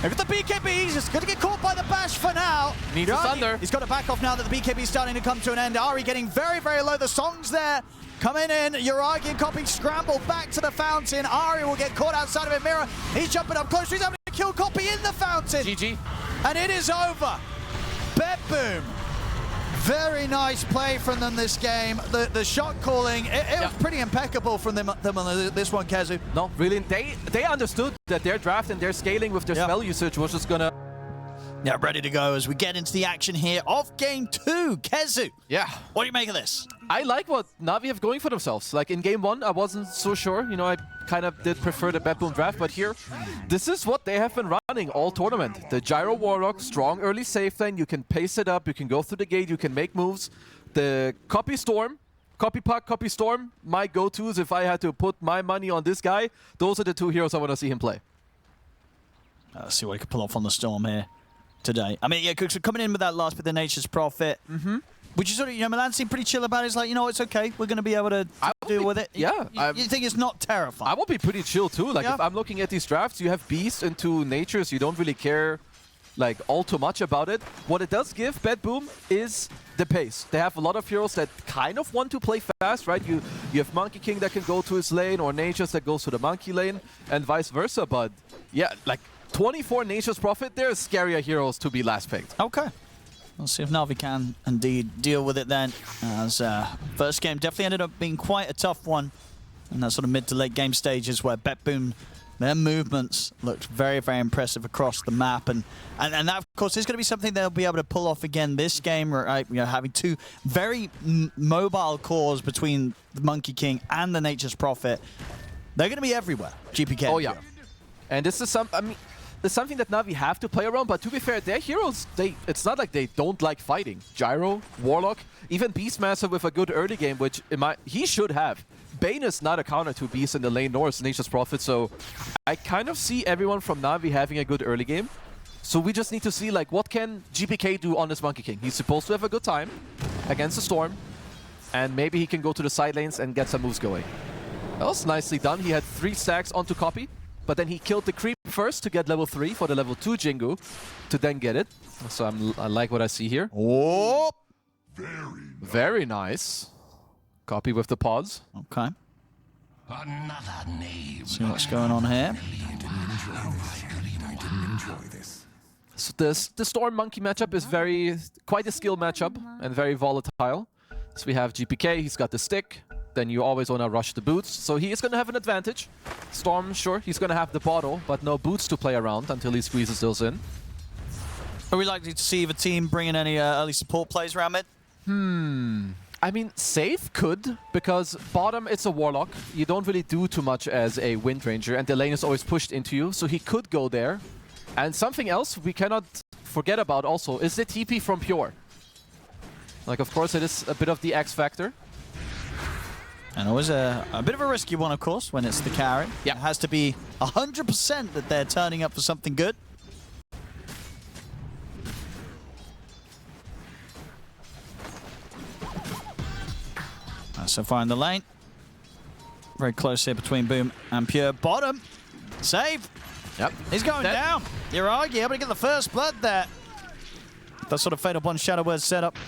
Look at the BKB. He's just going to get caught by the bash for now. Needs a thunder. He's got to back off now that the BKB is starting to come to an end. Ari getting very, very low. The song's there. Coming in. Uragi and Copy scramble back to the fountain. Ari will get caught outside of it. Mira, he's jumping up close. He's able to kill Copy in the fountain. GG. And it is over. BetBoom. Very nice play from them this game. The shot calling, it was pretty impeccable from them on this one, Kazu. No, really, they understood that their draft and their scaling with their spell usage was just gonna... Yeah, ready to go as we get into the action here of Game 2. Kezu, Yeah. what do you make of this? I like what Navi have going for themselves. Like in Game 1, I wasn't so sure. You know, I kind of did prefer the BetBoom draft, but here, this is what they have been running all tournament. The Gyro Warlock, strong early safe lane, you can pace it up, you can go through the gate, you can make moves. The Copy Storm, Copy Puck, Copy Storm, my go-tos if I had to put my money on this guy. Those are the two heroes I want to see him play. Let's see what he can pull off on the Storm here today. I mean, yeah, coming in with that last bit, the Nature's Prophet. Which is sort of, you know, Milan seemed pretty chill about it. It's like, you know, it's okay. We're going to be able to deal with it. Yeah. You think it's not terrifying? I will be pretty chill too. Like if I'm looking at these drafts, you have Beast into Natures. You don't really care like all too much about it. What it does give BetBoom is the pace. They have a lot of heroes that kind of want to play fast, right? You have Monkey King that can go to his lane or Natures that goes to the Monkey lane and vice versa. But yeah, like 24 Nature's Prophet, they're scarier heroes to be last picked. Okay. We'll see if Navi can indeed deal with it then. As first game definitely ended up being quite a tough one in that sort of mid to late game stages where BetBoom, their movements looked very, very impressive across the map. And that, of course, is going to be something they'll be able to pull off again this game, right? You know, having two very mobile cores between the Monkey King and the Nature's Prophet. They're going to be everywhere, GPK. Oh, yeah. And this is there's something that Navi have to play around, but to be fair, their heroes, it's not like they don't like fighting. Gyro, Warlock, even Beastmaster with a good early game, which he should have. Bane is not a counter to Beast in the lane, nor is Nature's Prophet, so I kind of see everyone from Navi having a good early game. So we just need to see, like, what can GPK do on this Monkey King? He's supposed to have a good time against the Storm, and maybe he can go to the side lanes and get some moves going. That was nicely done. He had 3 stacks onto Copy, but then he killed the creep first to get level 3 for the level 2 Jingu to then get it. So I like what I see here. Oh! Very nice. Copy with the pods. Okay. See what's going on here. So the Storm Monkey matchup is quite a skill matchup and very volatile. So we have GPK, he's got the stick. Then you always want to rush the boots. So he is going to have an advantage. Storm, sure, he's going to have the bottle, but no boots to play around until he squeezes those in. Are we likely to see the team bringing any early support plays around mid? I mean, safe could, because bottom, it's a Warlock. You don't really do too much as a Wind Ranger, and the lane is always pushed into you, so he could go there. And something else we cannot forget about also is the TP from Pure. Like, of course, it is a bit of the X factor. And always a bit of a risky one, of course, when it's the carry. Yeah. It has to be 100% that they're turning up for something good. So far in the lane. Very close here between Boom and Pure. Bottom. Save. Yep. He's going down. Uragi able to get the first blood there. That sort of Fatal Bond Shadow Word setup.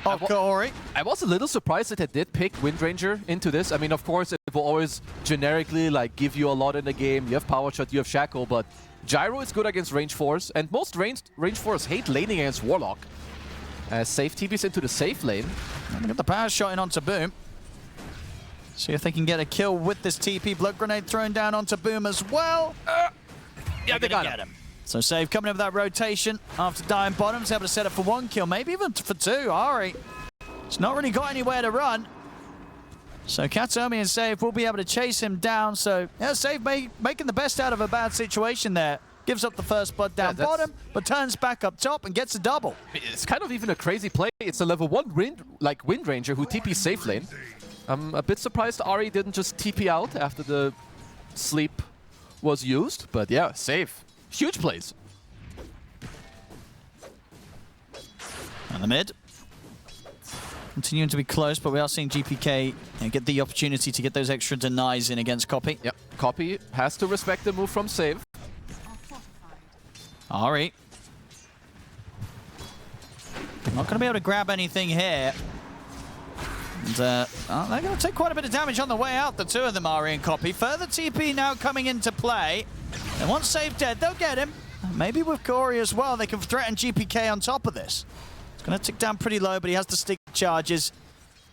Oh, Corey. I was a little surprised that they did pick Wind Ranger into this. I mean, of course, it will always generically like give you a lot in the game. You have Power Shot, you have Shackle, but Gyro is good against range 4s, and most range 4s hate laning against Warlock. Safe TPs into the safe lane. And they got the Power Shot in onto Boom. See if they can get a kill with this TP. Blood Grenade thrown down onto Boom as well. Yeah, they got him. So Save coming in with that rotation after dying bottoms, able to set up for 1 kill, maybe even for 2. Ari, it's not really got anywhere to run. So Katomi and Save will be able to chase him down. So yeah, Save making the best out of a bad situation there. Gives up the first blood down bottom, but turns back up top and gets a double. It's kind of even a crazy play. It's a level 1 Wind Ranger who TP's safe lane. I'm a bit surprised Ari didn't just TP out after the sleep was used, but yeah, safe. Huge plays. And the mid. Continuing to be close, but we are seeing GPK get the opportunity to get those extra denies in against Copy. Yep, Copy has to respect the move from Save. Ari. Not going to be able to grab anything here. And, they're going to take quite a bit of damage on the way out, the two of them, Ari and Copy. Further TP now coming into play. And once Save dead, they'll get him. Maybe with Corey as well, they can threaten GPK on top of this. It's going to tick down pretty low, but he has to stick charges.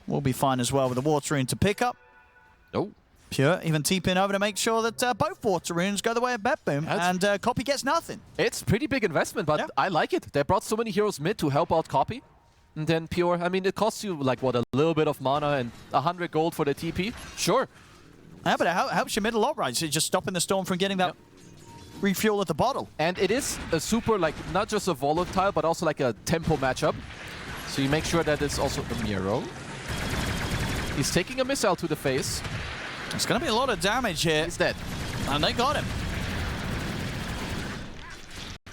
We'll be fine as well with the Water Rune to pick up. Oh. Pure even TPing over to make sure that both Water Runes go the way of BetBoom, and Copy gets nothing. It's pretty big investment, but yeah. I like it. They brought so many heroes mid to help out Copy. And then Pure, I mean, it costs you, like, what, a little bit of mana and 100 gold for the TP? Sure. Yeah, but it helps your mid a lot, right? So just stopping the Storm from getting that refuel at the bottle. And it is a super, like, not just a volatile, but also like a tempo matchup. So you make sure that it's also a Miro. He's taking a missile to the face. It's going to be a lot of damage here. He's dead. And they got him.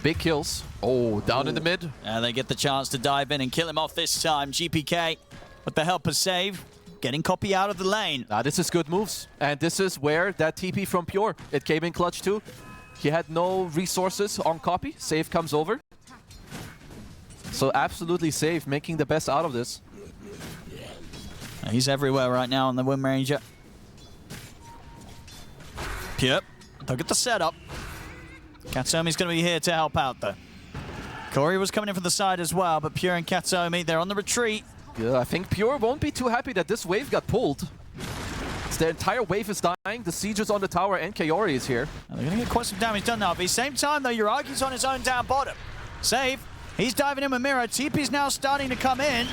Big kills. Oh, down in the mid. And they get the chance to dive in and kill him off this time. GPK, with the help of Save, getting Copy out of the lane. This is good moves. And this is where that TP from Pure, it came in clutch too. He had no resources on Copy. Save comes over. So absolutely Save, making the best out of this. He's everywhere right now on the Wind Ranger. Pure, they'll get the setup. Katomi's going to be here to help out, though. Corey was coming in from the side as well, but Pure and Katomi, they're on the retreat. Yeah, I think Pure won't be too happy that this wave got pulled. Their entire wave is dying. The siege is on the tower, and Kaori is here. They're going to get quite some damage done now. At the same time, though, Uragi's on his own down bottom. Save. He's diving in with Miro. TP's now starting to come in.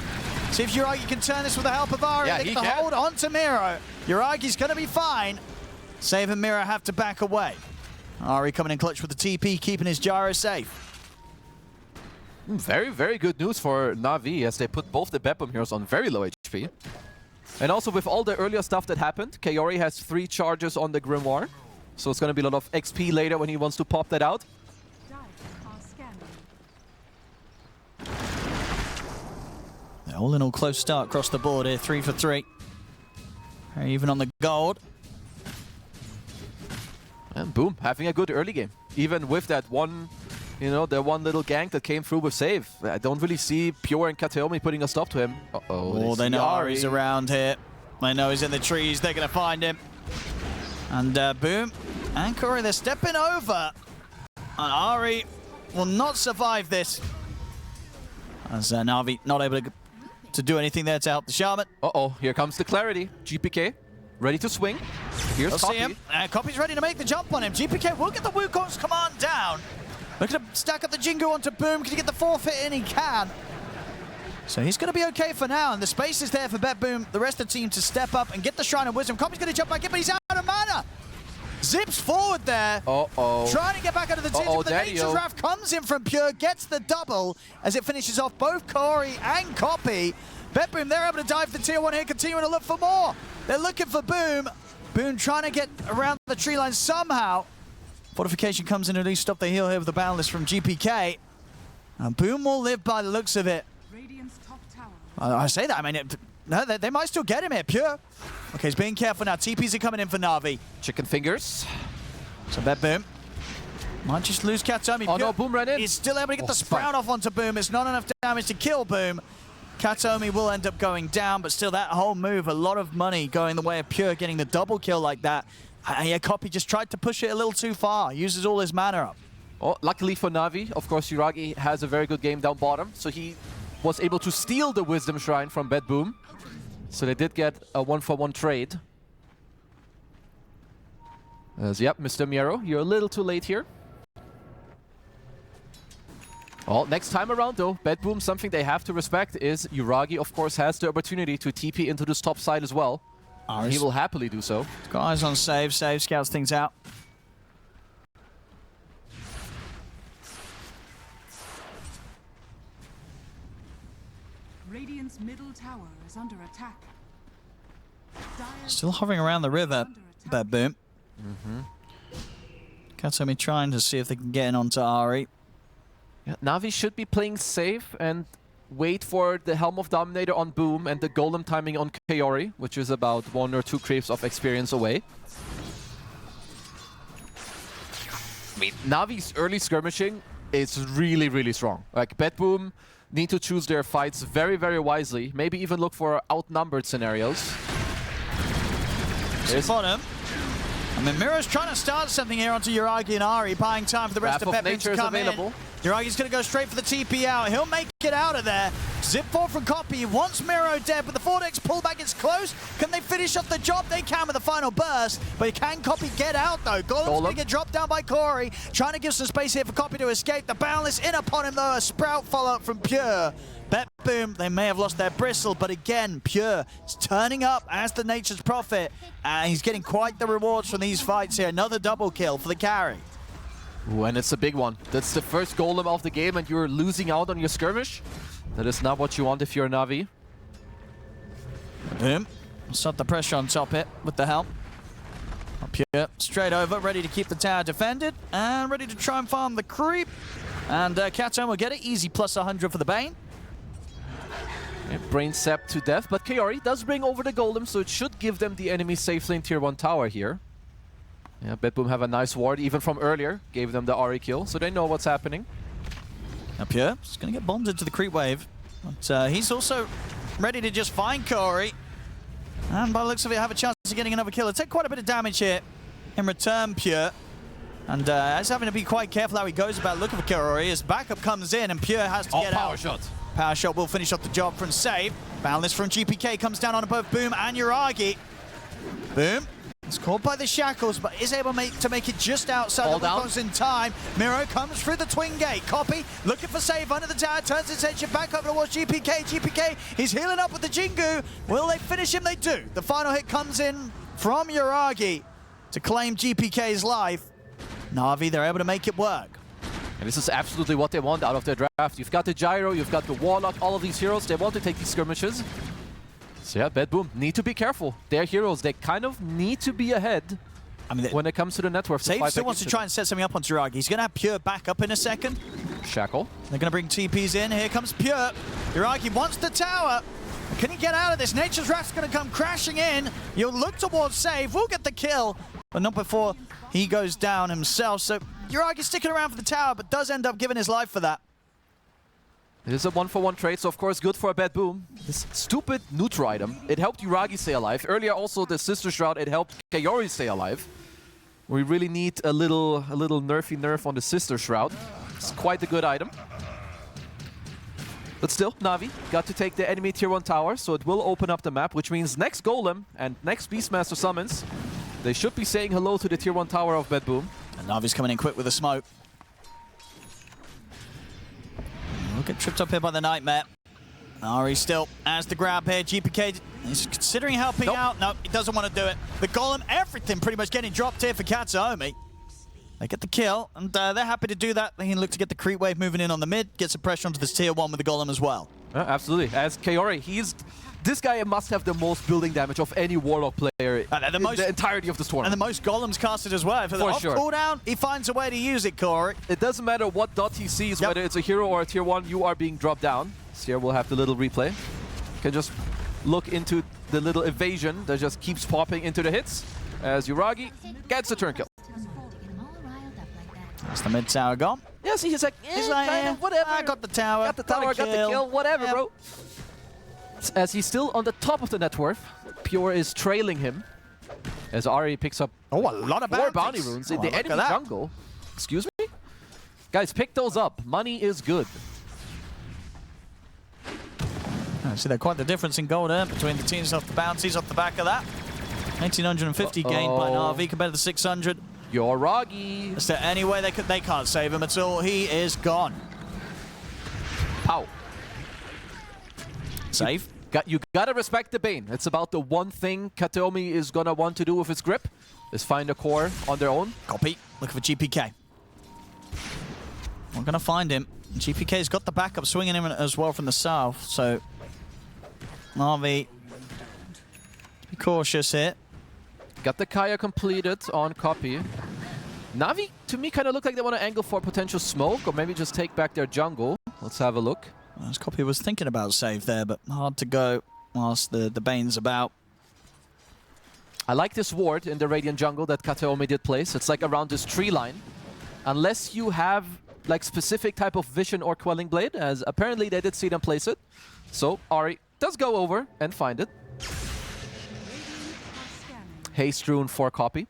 See if Uragi can turn this with the help of Ari. Yeah, they get the hold onto Miro. Uragi's going to be fine. Save and Miro have to back away. Ari coming in clutch with the TP, keeping his Gyro safe. Very, very good news for NAVI as they put both the BetBoom heroes on very low HP. And also with all the earlier stuff that happened, Kaori has 3 charges on the Grimoire. So it's going to be a lot of XP later when he wants to pop that out. They're all in all close start across the board here, 3 for 3. Even on the gold. And boom, having a good early game. Even with that one, you know, the one little gank that came through with Save. I don't really see Pure and Katomi putting a stop to him. Oh, they know Ari's around here. They know he's in the trees. They're going to find him. And Boom and Corey, they're stepping over. And Ari will not survive this. As Navi not able to do anything there to help the Shaman. Uh-oh, here comes the clarity. GPK ready to swing. Here's Copy. See him. Copy's ready to make the jump on him. GPK will get the Wukong's command down. Looking to stack up the Jingu onto Boom. Can he get the forfeit in? He can. So he's going to be okay for now, and the space is there for BetBoom, the rest of the team, to step up and get the Shrine of Wisdom. Kopi's going to jump back in, but he's out of mana. Zips forward there. Trying to get back out of the Tidebound, but the Nature's Wrath comes in from Pure, gets the double as it finishes off both Corey and Kopi. BetBoom, they're able to dive the tier 1 here, continuing to look for more. They're looking for Boom. Boom trying to get around the tree line somehow. Fortification comes in to at least stop the heal here with the Boundless from GPK. And Boom will live by the looks of it. Radiant's top tower. I say that, I mean, no, they might still get him here, Pure. Okay, he's being careful now. TPs are coming in for Navi. Chicken fingers. So BetBoom might just lose Katomi. Oh no, Boom ran in. He's still able to get the Sprout off onto Boom. It's not enough damage to kill Boom. Katomi will end up going down, but still that whole move, a lot of money going the way of Pure, getting the double kill like that. Yeah, Kopi just tried to push it a little too far, uses all his mana up. Oh, luckily for Navi, of course, Yuragi has a very good game down bottom, so he was able to steal the Wisdom Shrine from BetBoom. So they did get a 1-for-1 trade. Yep, Mr. Miero, you're a little too late here. Well, next time around though, BetBoom, something they have to respect is Yuragi, of course, has the opportunity to TP into this top side as well. He will happily do so. Got eyes on save, scouts things out. Radiant's middle tower is under attack. Dire's Still hovering around the river, BetBoom. Katomi trying to see if they can get in onto Ari. Yeah, Navi should be playing safe and wait for the Helm of Dominator on Boom and the Golem timing on Kaori, which is about 1 or 2 creeps of experience away. I mean, Navi's early skirmishing is really, really strong. Like, BetBoom need to choose their fights very, very wisely. Maybe even look for outnumbered scenarios. There's bottom. I mean, Miro's trying to start something here onto Yuragi and Ari, buying time for the rest of BetBoom to come in. Yuragi's going to go straight for the TP out. He'll make it out of there. Zip forward from Kopi. Wants Miro dead, but the Vortex pullback is close. Can they finish off the job? They can with the final burst, but can Kopi get out, though? Golem's going to get dropped down by Corey. Trying to give some space here for Kopi to escape. The Boundless in upon him, though. A Sprout follow-up from Pure. BetBoom, they may have lost their bristle, but again, Pure is turning up as the Nature's Prophet, and he's getting quite the rewards from these fights here. Another double kill for the carry. Ooh, and it's a big one. That's the first golem of the game and you're losing out on your skirmish. That is not what you want if you're a Navi. Boom. Start the pressure on top it with the help. Up here, straight over, ready to keep the tower defended and ready to try and farm the creep. And Katon will get it. Easy plus 100 for the Bane. Yeah, Brain Sept to death, but Kaori does bring over the golem, so it should give them the enemy safe lane tier 1 tower here. Yeah, BetBoom have a nice ward, even from earlier. Gave them the Ari kill, so they know what's happening. Up here, he's going to get bombed into the creep wave. But he's also ready to just find Corey. And by the looks of it, have a chance of getting another kill. It'll take quite a bit of damage here in return, Pure. And he's having to be quite careful how he goes about looking for Corey. His backup comes in, and Pure has to get out. Power shot. Power shot will finish off the job from Save. Boundless from GPK comes down on both Boom and Yuragi. Boom. It's caught by the shackles, but is able to make it just outside the windows in time. Miro comes through the twin gate. Kopi looking for save under the tower, turns his attention back over towards GPK. GPK, he's healing up with the Jingu. Will they finish him? They do. The final hit comes in from Yuragi to claim GPK's life. Navi, they're able to make it work. And this is absolutely what they want out of their draft. You've got the Gyro, you've got the Warlock, all of these heroes, they want to take these skirmishes. So yeah, BetBoom need to be careful. They're heroes, they kind of need to be ahead when it comes to the net worth. Save still wants to try and set something up on Yuragi. He's going to have Pure back up in a second. Shackle. They're going to bring TPs in. Here comes Pure. Yuragi wants the tower. Can he get out of this? Nature's Wrath's going to come crashing in. You'll look towards Save. We'll get the kill, but not before he goes down himself. So Yuragi's sticking around for the tower, but does end up giving his life for that. It is a 1-for-1 trade, so of course good for a BetBoom. This stupid neutral item, it helped Yuragi stay alive. Earlier also the Sister Shroud, it helped Kaori stay alive. We really need a little nerfy nerf on the Sister Shroud. It's quite a good item. But still, Navi got to take the enemy tier 1 tower, so it will open up the map, which means next Golem and next Beastmaster summons, they should be saying hello to the tier 1 tower of BetBoom. And Navi's coming in quick with a smoke. get tripped up here by the Nightmare. Ari still has the grab here. GPK is considering helping out. No, he doesn't want to do it. The Golem, everything pretty much getting dropped here for Katsuomi. They get the kill, and they're happy to do that. They can look to get the creep wave moving in on the mid, get some pressure onto this tier 1 with the Golem as well. Absolutely. As Kaori, this guy must have the most building damage of any Warlock player in the entirety of this tournament. And the most Golems casted as well. For the off cooldown, he finds a way to use it, Corey. It doesn't matter what dot he sees, whether it's a hero or a tier 1, you are being dropped down. Here we'll have the little replay. You can just look into the little evasion that just keeps popping into the hits as Yuragi gets a turn kill. That's the mid tower gone. Yeah, see, he's like, whatever. I got the tower. Got the tower, got the kill, whatever, bro. As he's still on the top of the net worth, Pure is trailing him. As Ari picks up a lot of 4 bounty runes in the enemy jungle. Excuse me? Guys, pick those up. Money is good. I see that quite the difference in gold between the teams off the bounties off the back of that. 1,850 gained by NAVI compared to the 600. Yoragi. Is there any way they can't save him at all? He is gone. Pow. Save. You gotta respect the Bane. It's about the one thing Kataomi is gonna want to do with his grip, is find a core on their own. Copy. Looking for GPK. We're gonna find him. GPK's got the backup swinging him as well from the south, so NAVI, be cautious here. Got the Kaya completed on copy. NAVI, to me, kind of look like they want to angle for potential smoke, or maybe just take back their jungle. Let's have a look. As Copy was thinking about save there, but hard to go whilst the Bane's about. I like this ward in the Radiant jungle that Kataomi did place. It's like around this tree line. Unless you have like specific type of vision or Quelling Blade, as apparently they did see them place it. So Ari does go over and find it. Haste rune for copy.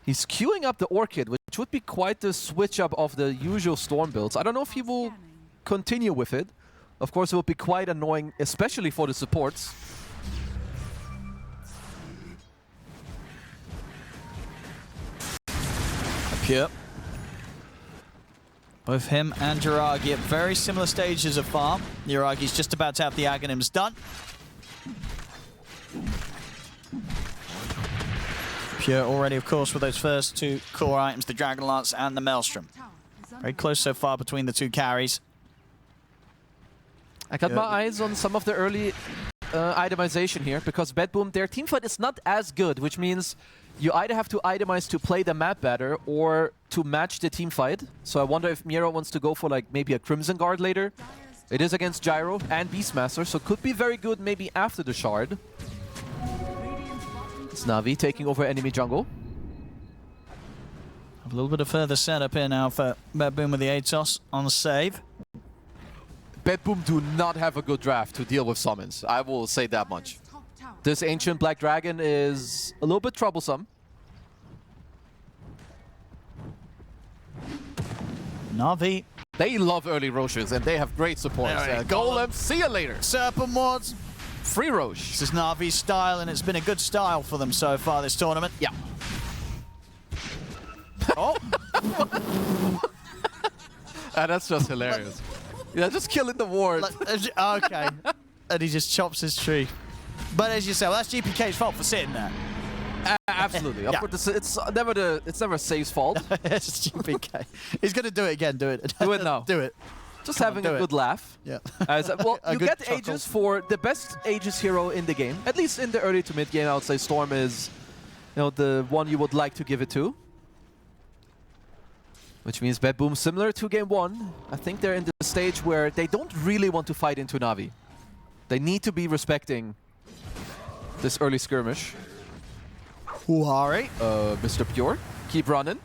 He's queuing up the Orchid, which would be quite the switch up of the usual Storm builds. I don't know if he will continue with it. Of course, it would be quite annoying, especially for the supports. Pure. Both him and Yuragi at very similar stages of farm. Yuragi's just about to have the Aghanims done. Pure already, of course, with those first 2 core items, the Dragon Lance and the Maelstrom. Very close so far between the 2 carries. I got my eyes on some of the early itemization here, because BetBoom, their teamfight is not as good, which means you either have to itemize to play the map better or to match the teamfight. So I wonder if Miro wants to go for like maybe a Crimson Guard later. It is against Gyro and Beastmaster, so could be very good maybe after the Shard. It's NAVI taking over enemy jungle. A little bit of further setup here now for BetBoom with the Atos on the save. BetBoom do not have a good draft to deal with summons. I will say that much. This Ancient Black Dragon is a little bit troublesome. NAVI. They love early Roches and they have great support. Golem, see you later. Serpent Wards. Free Roche. This is NAVI's style, and it's been a good style for them so far this tournament. Yeah. Oh. That's just hilarious. Yeah, just killing the ward. Okay. And he just chops his tree. But as you say, well, that's GPK's fault for sitting there. Absolutely. Of course, it's never Save's fault. It's GPK. He's going to do it again. Do it. Do it now. Do it. Just having a good laugh. Yeah. Well, you get chuckle. Aegis for the best Aegis hero in the game. At least in the early to mid game, I would say Storm is, the one you would like to give it to. Which means BetBoom, similar to game 1, I think they're in the stage where they don't really want to fight into NAVI. They need to be respecting this early skirmish. Ari. Mr. Pure, keep running.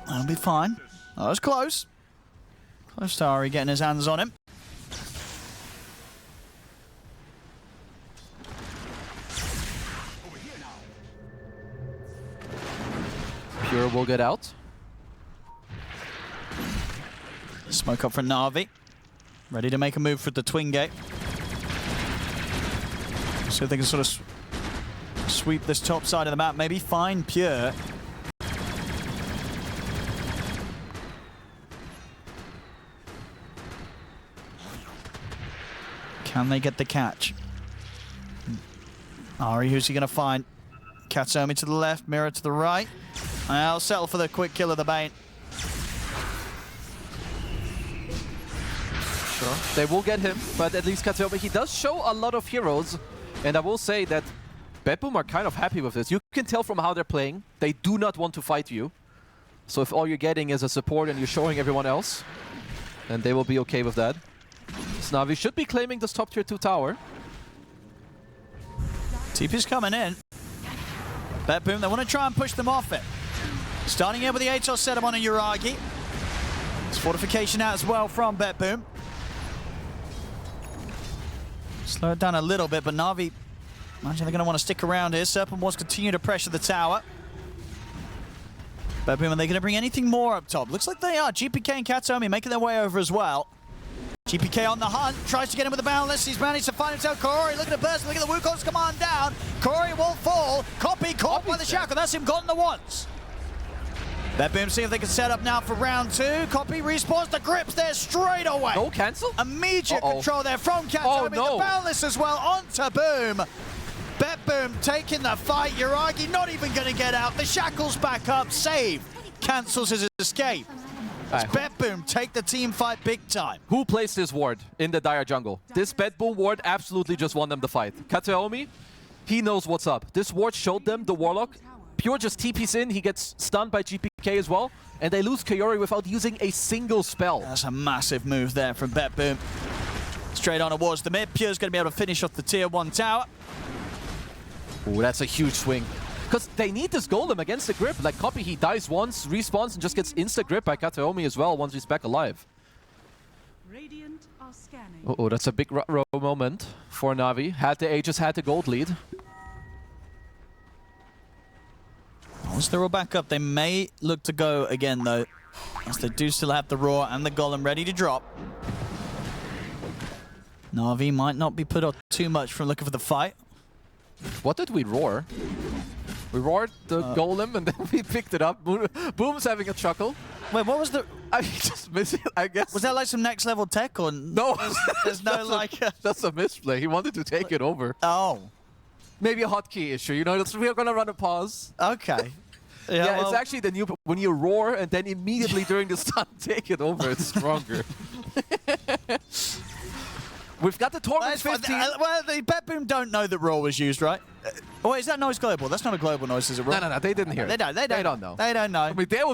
That'll be fine. That was close. Close to Ari getting his hands on him. Pure will get out. Smoke up for NAVI. Ready to make a move for the Twin Gate. So they can sort of sweep this top side of the map. Maybe find Pure. Can they get the catch? Ari, who's he going to find? Katsomi to the left, Mirror to the right. I'll settle for the quick kill of the Bane. Sure. They will get him, but at least Katsomi, he does show a lot of heroes. And I will say that BetBoom are kind of happy with this. You can tell from how they're playing, they do not want to fight you. So if all you're getting is a support and you're showing everyone else, then they will be okay with that. NAVI should be claiming this top tier 2 tower. TP's coming in. BetBoom, they want to try and push them off it. Starting here with the HL setup on a Uragi. There's fortification out as well from BetBoom. Slow it down a little bit, but NAVI, imagine they're going to want to stick around here. Serpent wants to continue to pressure the tower. BetBoom, are they going to bring anything more up top? Looks like they are. GPK and Katsomi making their way over as well. GPK on the hunt, tries to get him with the Boundless. He's managed to find himself Corey. Look at the burst, look at the Wukong's command down. Corey will fall. Copy caught by the shackle. That's him gone the once. BetBoom see if they can set up now for round 2. Copy respawns the grips there straight away. No cancel? Immediate control there from Katsomi. no. The Boundless as well onto Boom. BetBoom taking the fight. Uragi not even going to get out. The shackle's back up. Save. Cancels his escape. BetBoom take the team fight big time. Who placed this ward in the Dire jungle? This BetBoom ward absolutely just won them the fight. Katsuomi, he knows what's up. This ward showed them the Warlock. Pure just TPs in, he gets stunned by GPK as well, and they lose Kayori without using a single spell. That's a massive move there from BetBoom. Straight on towards the mid. Pure's going to be able to finish off the tier 1 tower. Ooh, that's a huge swing. Because they need this golem against the grip. Like Copy, he dies once, respawns, and just gets insta-grip by Kataomi as well once he's back alive. Radiant are scanning. Uh-oh, that's a big row moment for Navi. Had the Aegis, had the gold lead. Once they're all back up, they may look to go again, though, as they do still have the Roar and the Golem ready to drop. Navi might not be put off too much from looking for the fight. What did we roar? We roared the golem and then we picked it up. Boom's having a chuckle. Wait, what was the... I just missed it, I guess. Was that like some next level tech or... No. There's no like... That's a misplay. He wanted to take it over. Oh. Maybe a hotkey issue, you know? We're going to run a pause. Okay. Yeah, well, it's actually the new... When you roar and then immediately during the stun take it over, it's stronger. We've got the Torment 15. Well, the BetBoom don't know that Roar was used, right? Oh, is that noise global? That's not a global noise, is it? No, they didn't hear it. They don't know. They don't know. I mean, they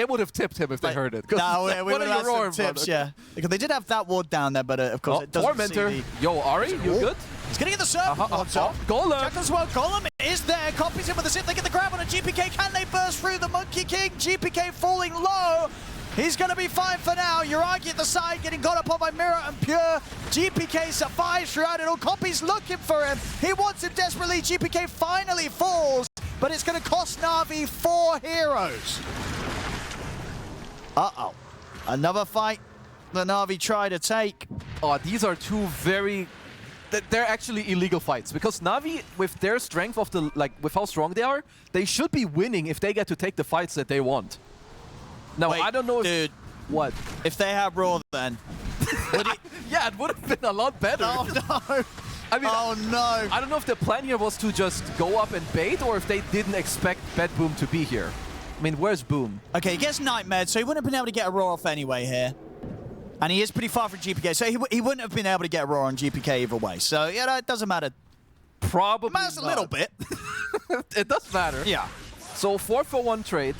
would have tipped him if they heard it. No, we would have some tips, yeah. Because they did have that ward down there, but of course it doesn't Tormentor. see the... Yo, Ari, you good? He's going to get the serve. Golem. Check as well. Golem is there. Copies him with the zip. They get the grab on a GPK. Can they burst through the Monkey King? GPK falling low. He's going to be fine for now. Uragi at the side, getting got upon by Mirror and Pure. GPK survives throughout it all. Copy's looking for him. He wants him desperately. GPK finally falls, but it's going to cost Navi 4 heroes. Uh-oh. Another fight that Navi try to take. Oh, these are two very... They're actually illegal fights, because Navi, with their strength of the... with how strong they are, they should be winning if they get to take the fights that they want. Now, Wait, I don't know if... Dude. What? If they had Raw, then... Yeah, it would have been a lot better. Oh, no. I mean, oh, no. I don't know if the plan here was to just go up and bait, or if they didn't expect BetBoom to be here. I mean, where's Boom? Okay, he gets Nightmare, so he wouldn't have been able to get a Raw off anyway here. And he is pretty far from GPK, so he wouldn't have been able to get a Raw on GPK either way. So, yeah, no, it doesn't matter. Probably It matters a little bit. It does matter. Yeah. So 4-for-1 trade,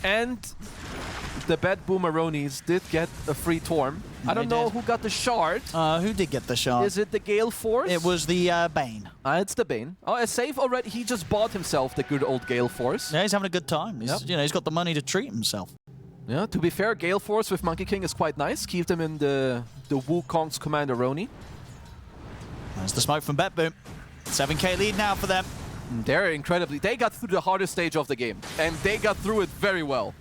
and the BetBoomeronies did get a free Torm. I don't know who got the shard. Who did get the shard? Is it the Gale Force? It was the Bane. It's the Bane. Oh, a save already. He just bought himself the good old Gale Force. Yeah, he's having a good time. He's, you know, he's got the money to treat himself. Yeah, to be fair, Gale Force with Monkey King is quite nice. Keep them in the Wukong's Commander-Roni. There's the smoke from BetBoom. 7k lead now for them. They're incredibly... They got through the hardest stage of the game, and they got through it very well.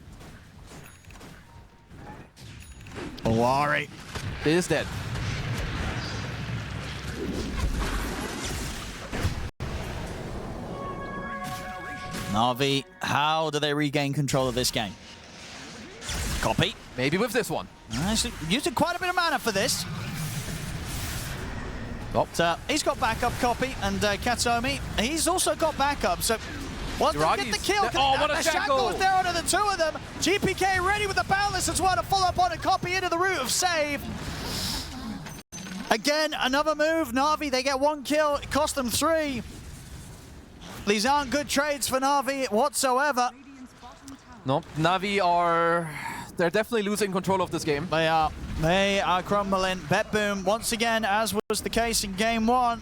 Owari is dead. Navi, how do they regain control of this game? Copy. Maybe with this one. Using quite a bit of mana for this. Oh. So he's got backup copy, and Katomi, he's also got backup. So once they get the kill, oh, what a the shackle! shackles there onto the two of them. GPK ready with the Boundless as well to follow up on a copy into the route of save. Again, another move. Na'Vi, they get 1 kill. It cost them 3. These aren't good trades for Na'Vi whatsoever. No, Navi are... They're definitely losing control of this game. They are. They are crumbling. BetBoom, once again, as was the case in Game 1,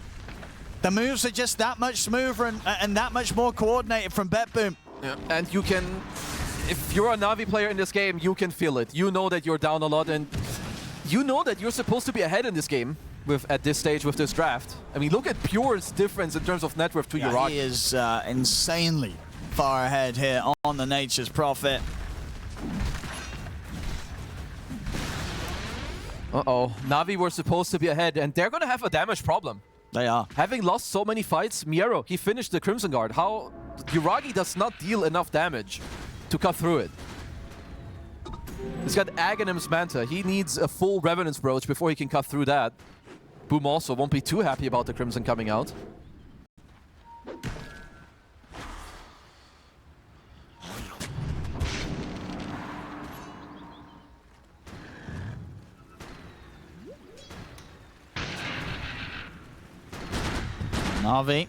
the moves are just that much smoother and that much more coordinated from BetBoom. Yeah. And you can... If you're a Navi player in this game, you can feel it. You know that you're down a lot, and you know that you're supposed to be ahead in this game at this stage with this draft. I mean, look at Pure's difference in terms of net worth to Urag. He is insanely far ahead here on the Nature's Prophet. Uh-oh. Navi were supposed to be ahead, and they're going to have a damage problem. They are. Having lost so many fights, Miero, he finished the Crimson Guard. How... Uragi does not deal enough damage to cut through it. He's got Aghanim's Manta. He needs a full Revenant's Brooch before he can cut through that. Boom also won't be too happy about the Crimson coming out. Na'Vi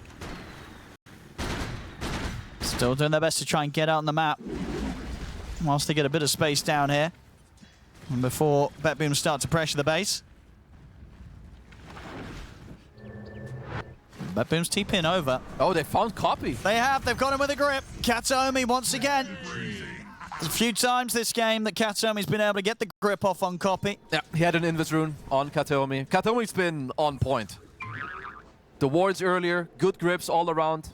still doing their best to try and get out on the map whilst they get a bit of space down here and before BetBoom start to pressure the base. BetBoom's TPing over. Oh, they found copy. They have. They've got him with a grip. Katomi once again. There's a few times this game that Katomi's been able to get the grip off on copy. Yeah, he had an Invis rune on Katomi. Katomi's been on point. The wards earlier, good grips all around.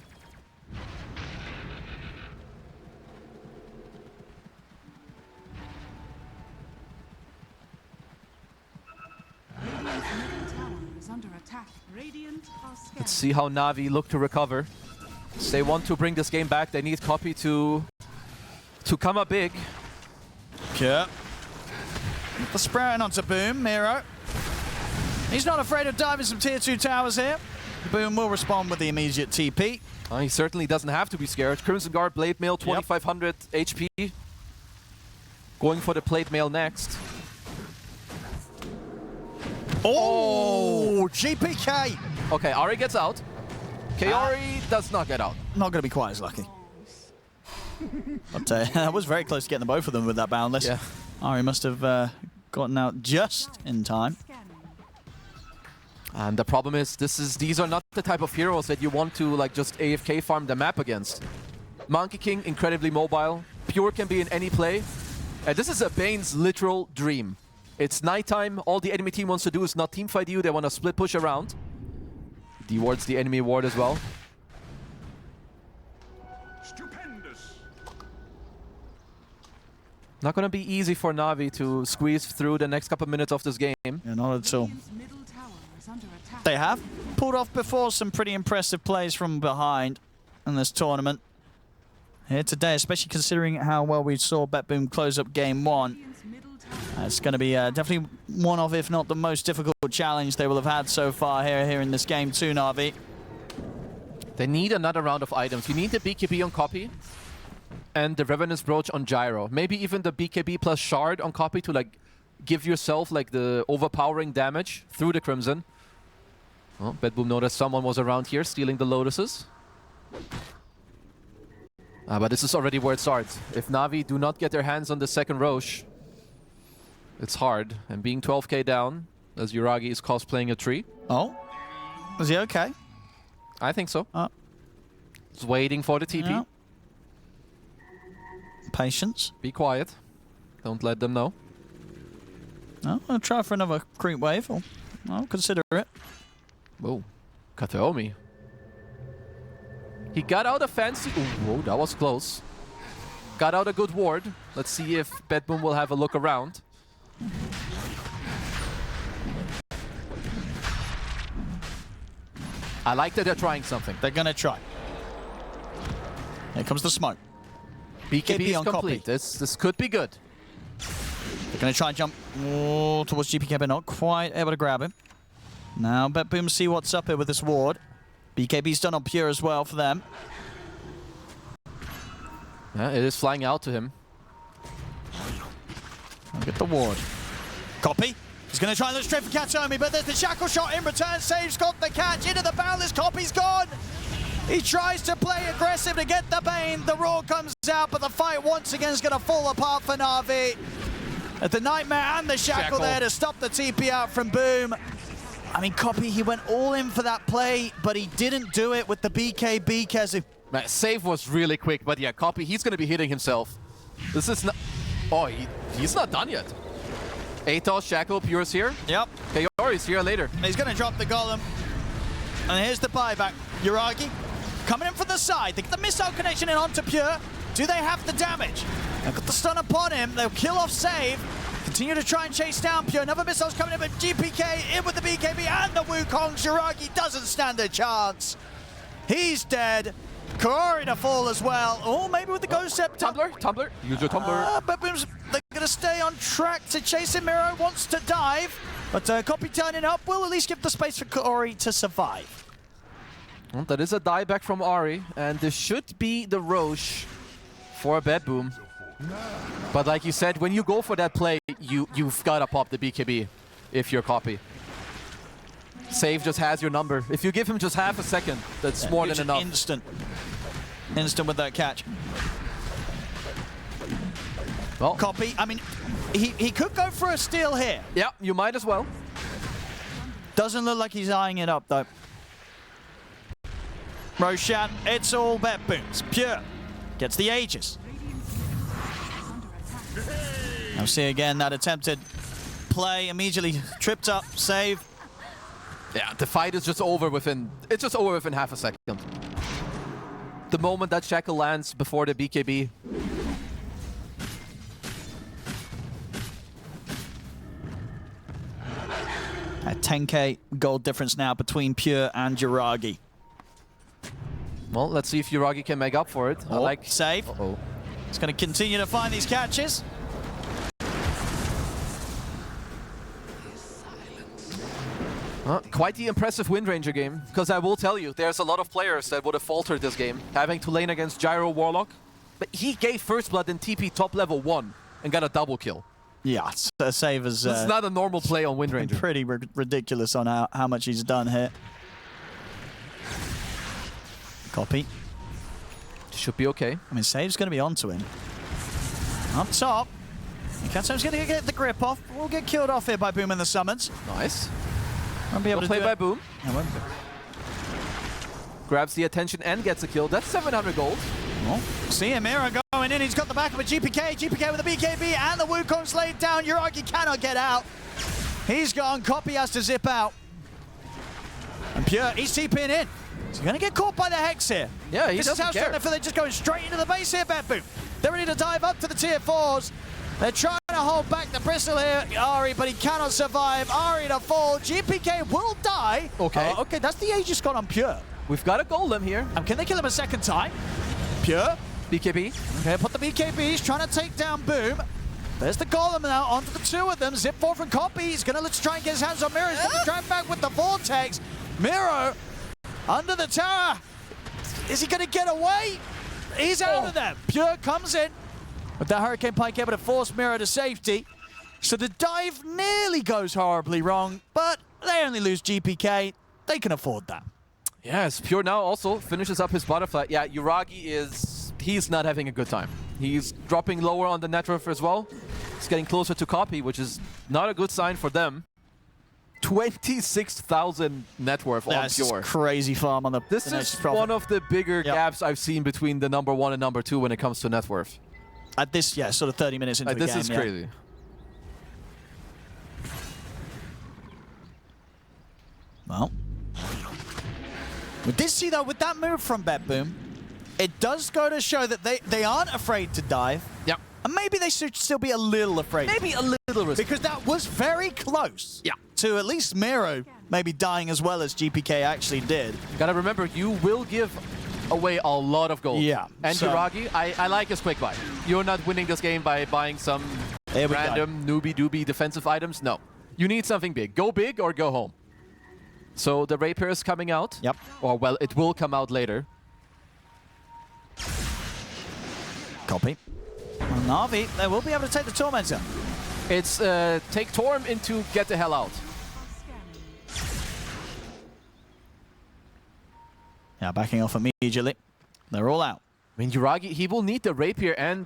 Let's see how Navi look to recover. If they want to bring this game back, they need copy to come up big. Yeah. The sprouting onto Boom, Miro. He's not afraid of diving some tier 2 towers here. Boom will respond with the immediate TP. He certainly doesn't have to be scared. Crimson Guard, Blade Mail, 2500 HP. Going for the Plate Mail next. Oh, GPK! Okay, Ari gets out. Kaori does not get out. Not going to be quite as lucky. But I was very close to getting the both of them with that Boundless. Yeah. Ari must have gotten out just in time. And the problem is, these are not the type of heroes that you want to like just AFK farm the map against. Monkey King, incredibly mobile. Pure can be in any play. And this is a Bane's literal dream. It's nighttime, all the enemy team wants to do is not teamfight you, they want to split push around. Dewards the enemy ward as well. Stupendous. Not going to be easy for Navi to squeeze through the next couple minutes of this game. Yeah, not at all. They have pulled off before some pretty impressive plays from behind in this tournament. Here today, especially considering how well we saw BetBoom close up Game 1. It's going to be definitely one of, if not the most difficult challenge they will have had so far here in this game too, Navi. They need another round of items. You need the BKB on copy and the Revenant's Brooch on Gyro. Maybe even the BKB plus Shard on copy to like give yourself like the overpowering damage through the Crimson. Oh, BetBoom noticed someone was around here stealing the Lotuses. But this is already where it starts. If Navi do not get their hands on the second Roche, it's hard. And being 12k down, as Uragi is cosplaying a tree. Oh, is he okay? I think so. He's waiting for the TP. Yeah. Patience. Be quiet. Don't let them know. No, I'll try for another creep wave. I'll consider it. Whoa, Kataomi. He got out a fancy... Ooh, whoa, that was close. Got out a good ward. Let's see if BetBoom will have a look around. I like that they're trying something. They're going to try. Here comes the smoke. BKB is on complete. copy. This could be good. They're going to try and jump towards GPK, but not quite able to grab him. Now BetBoom see what's up here with this ward. BKB's done on Pure as well for them. Yeah, it is flying out to him. Look at the ward. Copy. He's going to try and look straight for Katomi, but there's the shackle shot in return. Save's got the catch into the boundless. Copy's gone. He tries to play aggressive to get the Bane. The Roar comes out, but the fight once again is going to fall apart for Navi. At the Nightmare and the shackle there to stop the TP out from Boom. I mean, Copy, he went all in for that play, but he didn't do it with the BKB, Kezu. Man, save was really quick, but yeah, Copy, he's going to be hitting himself. This is not... Oh, he's not done yet. Atos, Shackle, Pure's here. Yep. Kaori's here later. He's going to drop the Golem. And here's the buyback. Yuragi coming in from the side. They get the missile connection in onto Pure. Do they have the damage? They've got the stun upon him. They'll kill off Save. Continue to try and chase down Pure. Another missile's coming in, but GPK in with the BKB and the Wukong. Yuragi doesn't stand a chance. He's dead. Kaori to fall as well. Oh, maybe with the Ghost Scepter. Tumbler. Use your Tumbler. But Boom's they're going to stay on track to chase him. Miro wants to dive, but Copy turning up will at least give the space for Kaori to survive. Well, that is a dieback from Ahri, and this should be the Roche for BetBoom. But like you said, when you go for that play, you've got to pop the BKB if you're Copy. Save just has your number. If you give him just half a second, that's more than enough. Instant with that catch. Well, Copy, I mean, he could go for a steal here. Yeah, you might as well. Doesn't look like he's eyeing it up, though. Roshan, it's all BetBoom's. Pure gets the Aegis. Now see again that attempted play, immediately tripped up, save. Yeah, the fight is just over within... It's just over within half a second. The moment that Shackle lands before the BKB. A 10k gold difference now between Pure and Yuragi. Well, let's see if Yuragi can make up for it. I like... Save. Uh-oh. He's going to continue to find these catches. Quite the impressive Wind Ranger game, because I will tell you, there's a lot of players that would have faltered this game, having to lane against Gyro Warlock. But he gave First Blood in TP top level 1 and got a double kill. Yeah, save is... This is not a normal play on Wind Ranger. Pretty ridiculous on how much he's done here. Copy. Should be okay. I mean, Save's going to be onto him. Up top. Kato's going to get the grip off. We'll get killed off here by Boom in the summons. Nice. Won't be able Well to played by Boom. Yeah, Grabs the attention and gets a kill. That's 700 gold. well, see Amira going in. He's got the back of a GPK. GPK with the BKB and the Wukong's laid down. Yuragi cannot get out. He's gone. Copy has to zip out. And Pure, he's TPing in. He's going to get caught by the Hex here. Yeah, he This is doesn't how care. strong they're just going straight into the base here, BetBoom. They're ready to dive up to the tier 4s. They're trying to hold back the Bristle here, Ahri, but he cannot survive. Ahri to fall. GPK will die. Okay. Okay, that's the Aegis gone on Pure. We've got a golem here. And can they kill him a second time? Pure. BKB. Okay, put the BKBs, trying to take down Boom. There's the Golem now, onto the two of them. Zip 4 from Copy. He's going to try and get his hands on Miro. He's going to drive back with the Vortex. Miro under the tower. Is he going to get away? He's out of there. Pure comes in with the Hurricane Pike able to force Miro to safety. So the dive nearly goes horribly wrong, but they only lose GPK. They can afford that. Yes, Pure now also finishes up his butterfly. Yeah, Yuragi he's not having a good time. He's dropping lower on the net worth as well. He's getting closer to Copy, which is not a good sign for them. 26,000 net worth on Pure. Crazy farm on the This is one of the bigger gaps I've seen between the number 1 and number 2 when it comes to net worth. At this, yeah, sort of 30 minutes into the game. This is crazy. Well, we did see though with that move from BetBoom, it does go to show that they aren't afraid to dive. Yeah. And maybe they should still be a little afraid. Maybe a little risky. Because that was very close. Yeah. To at least Miro maybe dying as well as GPK actually did. Gotta remember, you will give away a lot of gold. Yeah. And so Yuragi, I like his quick buy. You're not winning this game by buying some random newbie-doobie defensive items. No. You need something big. Go big or go home. So the Rapier is coming out. Yep. Or, well, it will come out later. Copy. Well, Na'Vi, they will be able to take the Tormentor. It's take Torm into get the hell out. Yeah, backing off immediately. They're all out. I mean, Yuragi, he will need the Rapier and...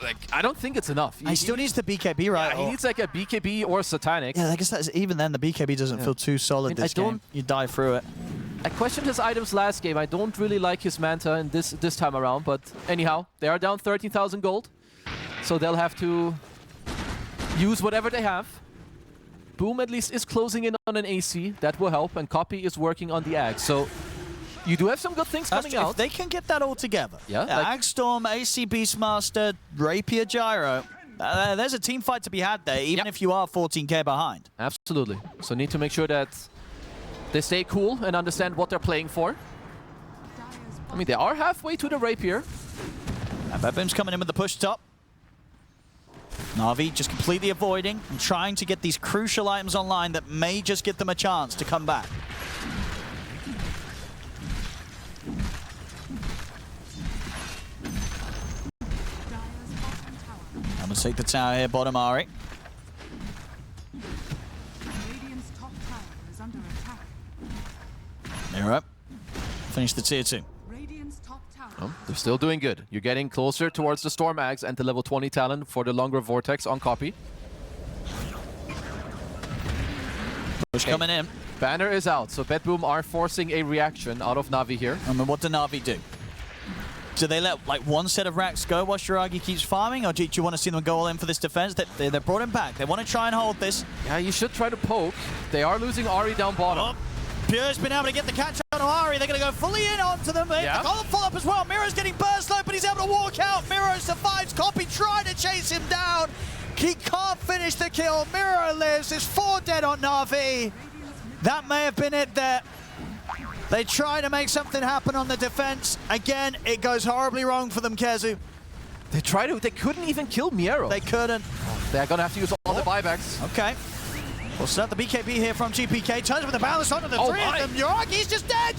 Like, I don't think it's enough. He still needs the BKB, right? Yeah, he needs like a BKB or Satanic. Yeah, I guess that's, even then the BKB doesn't feel too solid this game. You die through it. I questioned his items last game. I don't really like his Manta in this time around, but anyhow, they are down 13,000 gold. So they'll have to use whatever they have. Boom at least is closing in on an AC. That will help, and Copy is working on the Ag. So you do have some good things coming out. If they can get that all together. Yeah, like Ag Storm, AC Beastmaster, Rapier Gyro. There's a team fight to be had there, even if you are 14k behind. Absolutely. So need to make sure that they stay cool and understand what they're playing for. I mean, they are halfway to the Rapier. And BetBoom's coming in with the push top. Na'Vi just completely avoiding and trying to get these crucial items online that may just give them a chance to come back. I'm going to take the tower here, bottom Ari. Radiant's top tower is under attack. They're up. Finish the tier 2. Radiant's top tower. Oh, they're still doing good. You're getting closer towards the Storm Ags and the level 20 talent for the longer Vortex on Copy. Push coming in. Banner is out, so BetBoom are forcing a reaction out of Na'Vi here. I mean, what do Na'Vi do? Do they let like one set of racks go while Shiragi keeps farming, or do you want to see them go all in for this defense? They brought him back. They want to try and hold this. Yeah, you should try to poke. They are losing Ari down bottom. Oh, Pure's been able to get the catch on Ari. They're going to go fully in onto them. They have the golem follow up as well. Miro's getting burst low, but he's able to walk out. Miro survives. Copy trying to chase him down. He can't finish the kill. Miro lives. There's 4 dead on Na'Vi. That may have been it there. They try to make something happen on the defense. Again, it goes horribly wrong for them, Kezu. They couldn't even kill Miero. They couldn't. They're going to have to use all the buybacks. Okay. We'll start the BKB here from GPK. Turns with the balance onto the 3 of them. Yuragi's just dead.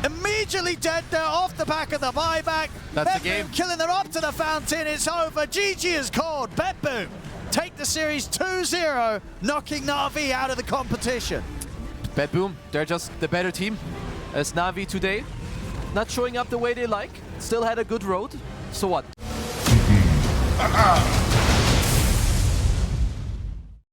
Immediately dead there off the back of the buyback. That's the BetBoom game. killing them up to the fountain. It's over. GG is called. BetBoom take the series 2-0, knocking Na'Vi out of the competition. BetBoom, they're just the better team. As Na'Vi today, not showing up the way they like. Still had a good road. So what?